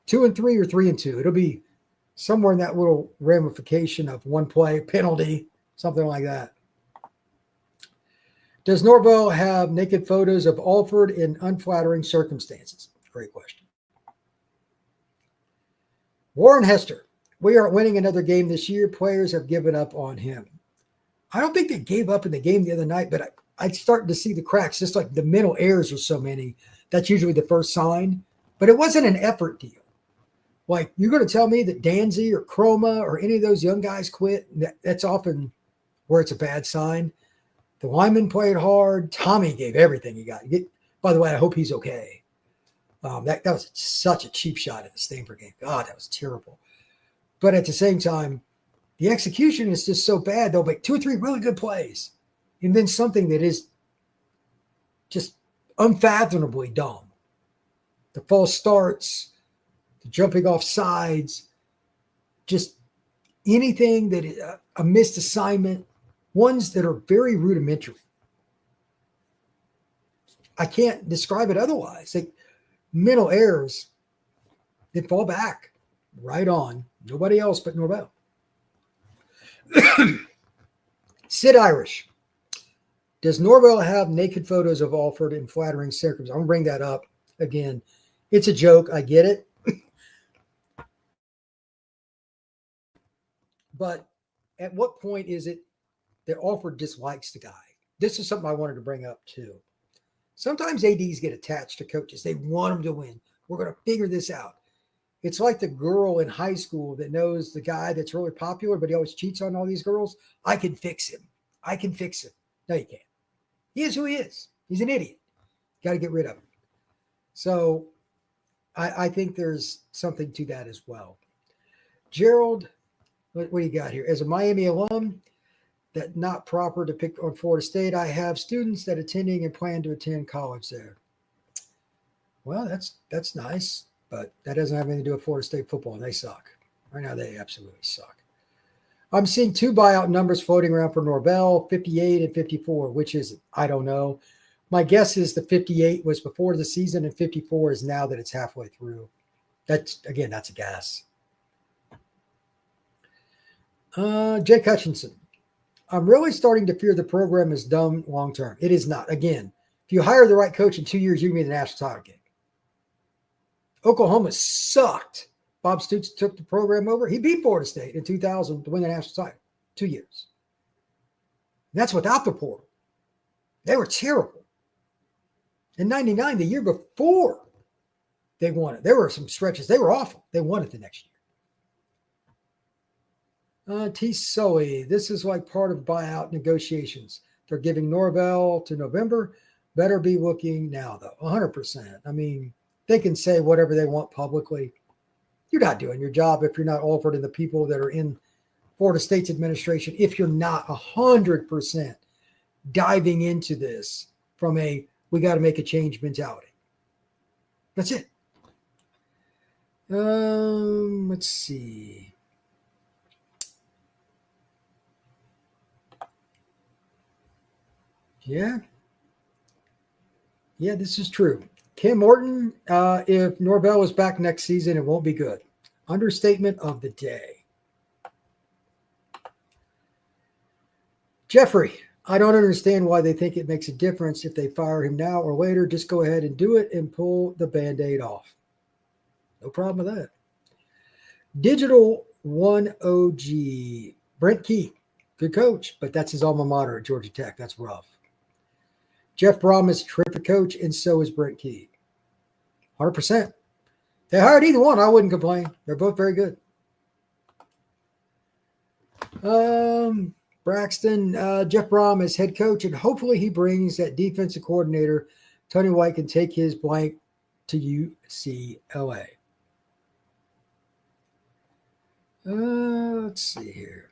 2-3 or 3-2. It'll be somewhere in that little ramification of one play, penalty, something like that. Does Norvell have naked photos of Alford in unflattering circumstances? Great question. Warren Hester. We aren't winning another game this year. Players have given up on him. I don't think they gave up in the game the other night, but I'm starting to see the cracks. Just like the mental errors are so many. That's usually the first sign. But it wasn't an effort deal. Like, you're going to tell me that Danzy or Chroma or any of those young guys quit? That's often where it's a bad sign. The lineman played hard. Tommy gave everything he got. By the way, I hope he's okay. That was such a cheap shot at the Stanford game. God, that was terrible. But at the same time, the execution is just so bad. They'll make 2 or 3 really good plays. And then something that is just unfathomably dumb. The false starts, the jumping off sides, just anything that is a missed assignment, ones that are very rudimentary. I can't describe it otherwise. Like mental errors that fall back right on nobody else but Norvell. Sid Irish. Does Norvell have naked photos of Alford in flattering circumstances? I'm going to bring that up again. It's a joke. I get it. But at what point is it that Alford dislikes the guy? This is something I wanted to bring up too. Sometimes ADs get attached to coaches. They want them to win. We're going to figure this out. It's like the girl in high school that knows the guy that's really popular, but he always cheats on all these girls. I can fix him. I can fix him. No, you can't. He is who he is. He's an idiot. Got to get rid of him. So I think there's something to that as well. Gerald, what do you got here? As a Miami alum, that not proper to pick on Florida State. I have students that attending and plan to attend college there. Well, that's nice, but that doesn't have anything to do with Florida State football. They suck. Right now, they absolutely suck. I'm seeing two buyout numbers floating around for Norvell, 58 and 54, which is, I don't know. My guess is the 58 was before the season and 54 is now that it's halfway through. That's a guess. Jake Hutchinson. I'm really starting to fear the program is dumb long-term. It is not. Again, if you hire the right coach in 2 years, you can be in the national title game. Oklahoma sucked. Bob Stoops took the program over. He beat Florida State in 2000 to win the national title. 2 years. And that's without the portal. They were terrible. In 99, the year before they won it, there were some stretches. They were awful. They won it the next year. T. Sully, this is like part of buyout negotiations. They're giving Norvell to November. Better be looking now, though. 100%. I mean, they can say whatever they want publicly. You're not doing your job if you're not Alford and the people that are in Florida State's administration, if you're not 100% diving into this from a we got to make a change mentality. That's it. Let's see. Yeah, this is true. Kim Morton, if Norvell is back next season, it won't be good. Understatement of the day. Jeffrey, I don't understand why they think it makes a difference if they fire him now or later. Just go ahead and do it and pull the Band-Aid off. No problem with that. Digital 1 OG. Brent Key, good coach, but that's his alma mater at Georgia Tech. That's rough. Jeff Brom is a terrific coach, and so is Brent Key. 100%. They hired either one. I wouldn't complain. They're both very good. Braxton, Jeff Brom is head coach, and hopefully he brings that defensive coordinator. Tony White can take his blank to UCLA. Let's see here.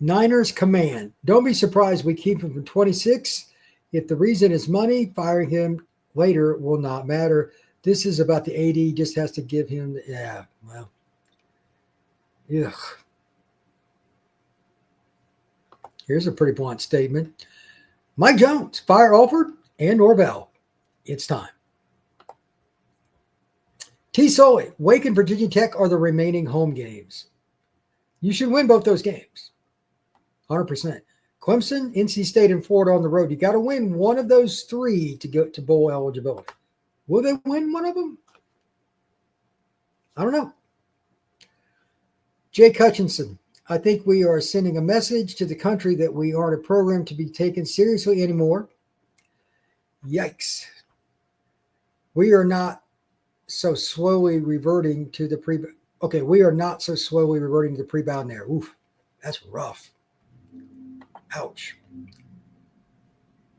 Niners command. Don't be surprised we keep him from 26. If the reason is money, firing him later will not matter. This is about the AD. Just has to give him the, ugh. Here's a pretty blunt statement. Mike Jones, fire Alford and Norvell. It's time. T. Sully, Wake and Virginia Tech are the remaining home games. You should win both those games. 100%. Clemson, NC State, and Florida on the road. You got to win one of those three to go to bowl eligibility. Will they win one of them? I don't know. Jake Hutchinson, I think we are sending a message to the country that we aren't a program to be taken seriously anymore. Yikes. We are not so slowly reverting to the we are not so slowly reverting to the pre-bound era. Oof, that's rough. Ouch.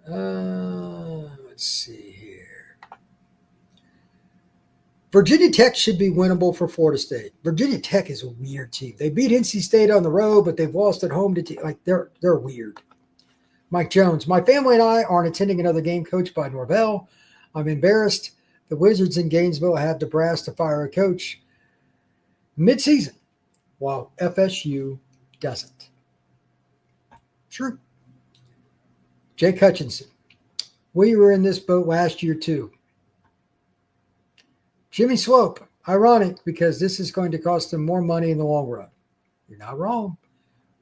Let's see here. Virginia Tech should be winnable for Florida State. Virginia Tech is a weird team. They beat NC State on the road, but they've lost at home to they're weird. Mike Jones, my family and I aren't attending another game coached by Norvell. I'm embarrassed. The Wizards in Gainesville have the brass to fire a coach mid-season, while FSU doesn't. True. Jake Hutchinson, we were in this boat last year too. Jimmy Slope, ironic because this is going to cost them more money in the long run. You're not wrong.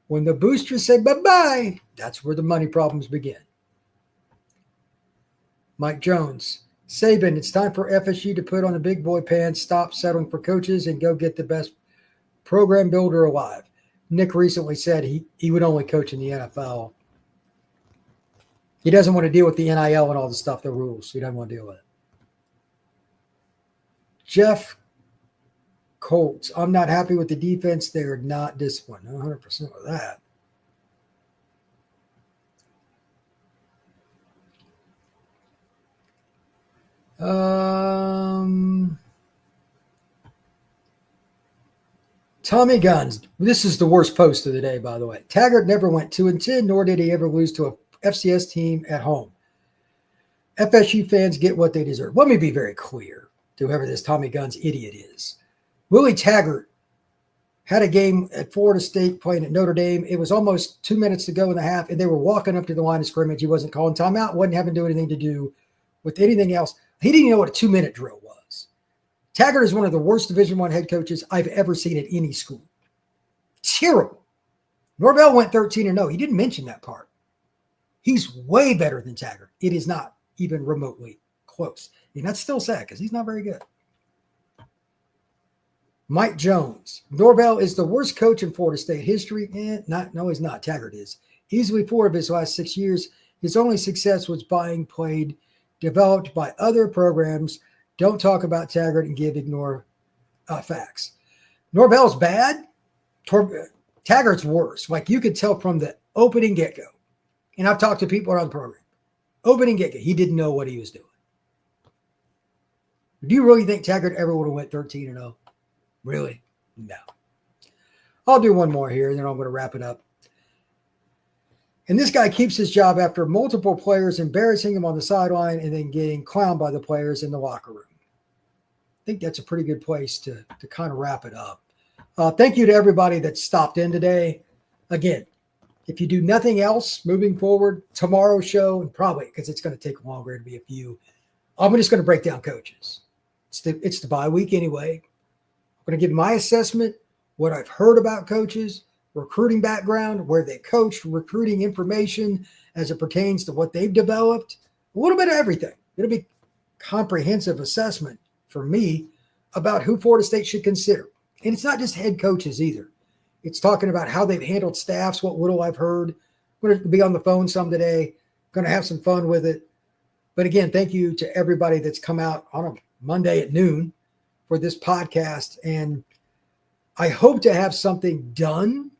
When the boosters say bye-bye, that's where the money problems begin. Mike Jones, Saban, it's time for FSU to put on the big boy pants, stop settling for coaches, and go get the best program builder alive. Nick recently said he would only coach in the NFL. He doesn't want to deal with the NIL and all the stuff, the rules. He doesn't want to deal with it. Jeff Colts, I'm not happy with the defense. They are not disciplined. 100% with that. Tommy Guns. This is the worst post of the day, by the way. Taggart never went 2-10, nor did he ever lose to a FCS team at home. FSU fans get what they deserve. Let me be very clear to whoever this Tommy Guns idiot is. Willie Taggart had a game at Florida State playing at Notre Dame. It was almost 2 minutes to go in the half, and they were walking up to the line of scrimmage. He wasn't calling timeout, wasn't having to do anything to do with anything else. He didn't even know what a 2-minute drill was. Taggart is one of the worst Division I head coaches I've ever seen at any school. Terrible. Norvell went 13-0. He didn't mention that part. He's way better than Taggart. It is not even remotely close. And that's still sad because he's not very good. Mike Jones. Norvell is the worst coach in Florida State history. No, he's not. Taggart is. Easily 4 of his last 6 years. His only success was being developed by other programs. Don't talk about Taggart and ignore facts. Norvell's bad. Taggart's worse. Like you could tell from the opening get-go. And I've talked to people around the program. Opening get-go, he didn't know what he was doing. Do you really think Taggart ever would have went 13-0? Really? No. I'll do one more here, and then I'm going to wrap it up. And this guy keeps his job after multiple players embarrassing him on the sideline and then getting clowned by the players in the locker room. I think that's a pretty good place to kind of wrap it up. Thank you to everybody that stopped in today. Again, if you do nothing else moving forward, tomorrow's show, and probably because it's going to take longer to be a few, I'm just going to break down coaches. It's the bye week anyway. I'm going to give my assessment, what I've heard about coaches, recruiting background, where they coached, recruiting information as it pertains to what they've developed, a little bit of everything. It'll be comprehensive assessment for me about who Florida State should consider. And it's not just head coaches either. It's talking about how they've handled staffs, what little I've heard. I'm going to be on the phone some today. Going to have some fun with it. But again, thank you to everybody that's come out on a Monday at noon for this podcast. And I hope to have something done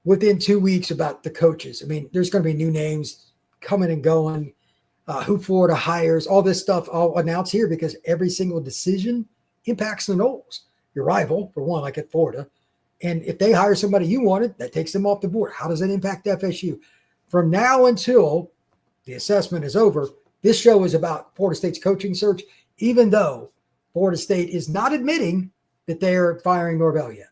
within 2 weeks about the coaches. I mean, there's going to be new names coming and going, who Florida hires, all this stuff I'll announce here because every single decision impacts the Noles, your rival, for one, like at Florida. And if they hire somebody you wanted, that takes them off the board. How does that impact FSU? From now until the assessment is over, this show is about Florida State's coaching search, even though Florida State is not admitting that they're firing Norvell yet.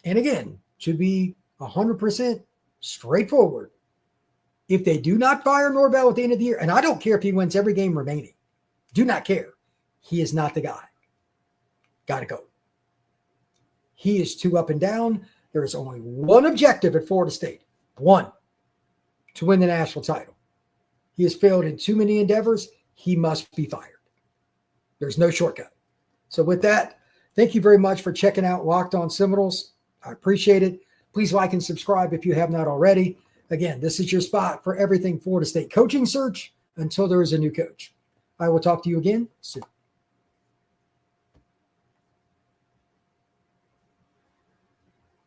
And again, should be 100% straightforward. If they do not fire Norvell at the end of the year, and I don't care if he wins every game remaining, do not care. He is not the guy. Got to go. He is too up and down. There is only one objective at Florida State. One, to win the national title. He has failed in too many endeavors. He must be fired. There's no shortcut. So with that, thank you very much for checking out Locked On Seminoles. I appreciate it. Please like and subscribe if you have not already. Again, this is your spot for everything Florida State coaching search until there is a new coach. I will talk to you again soon.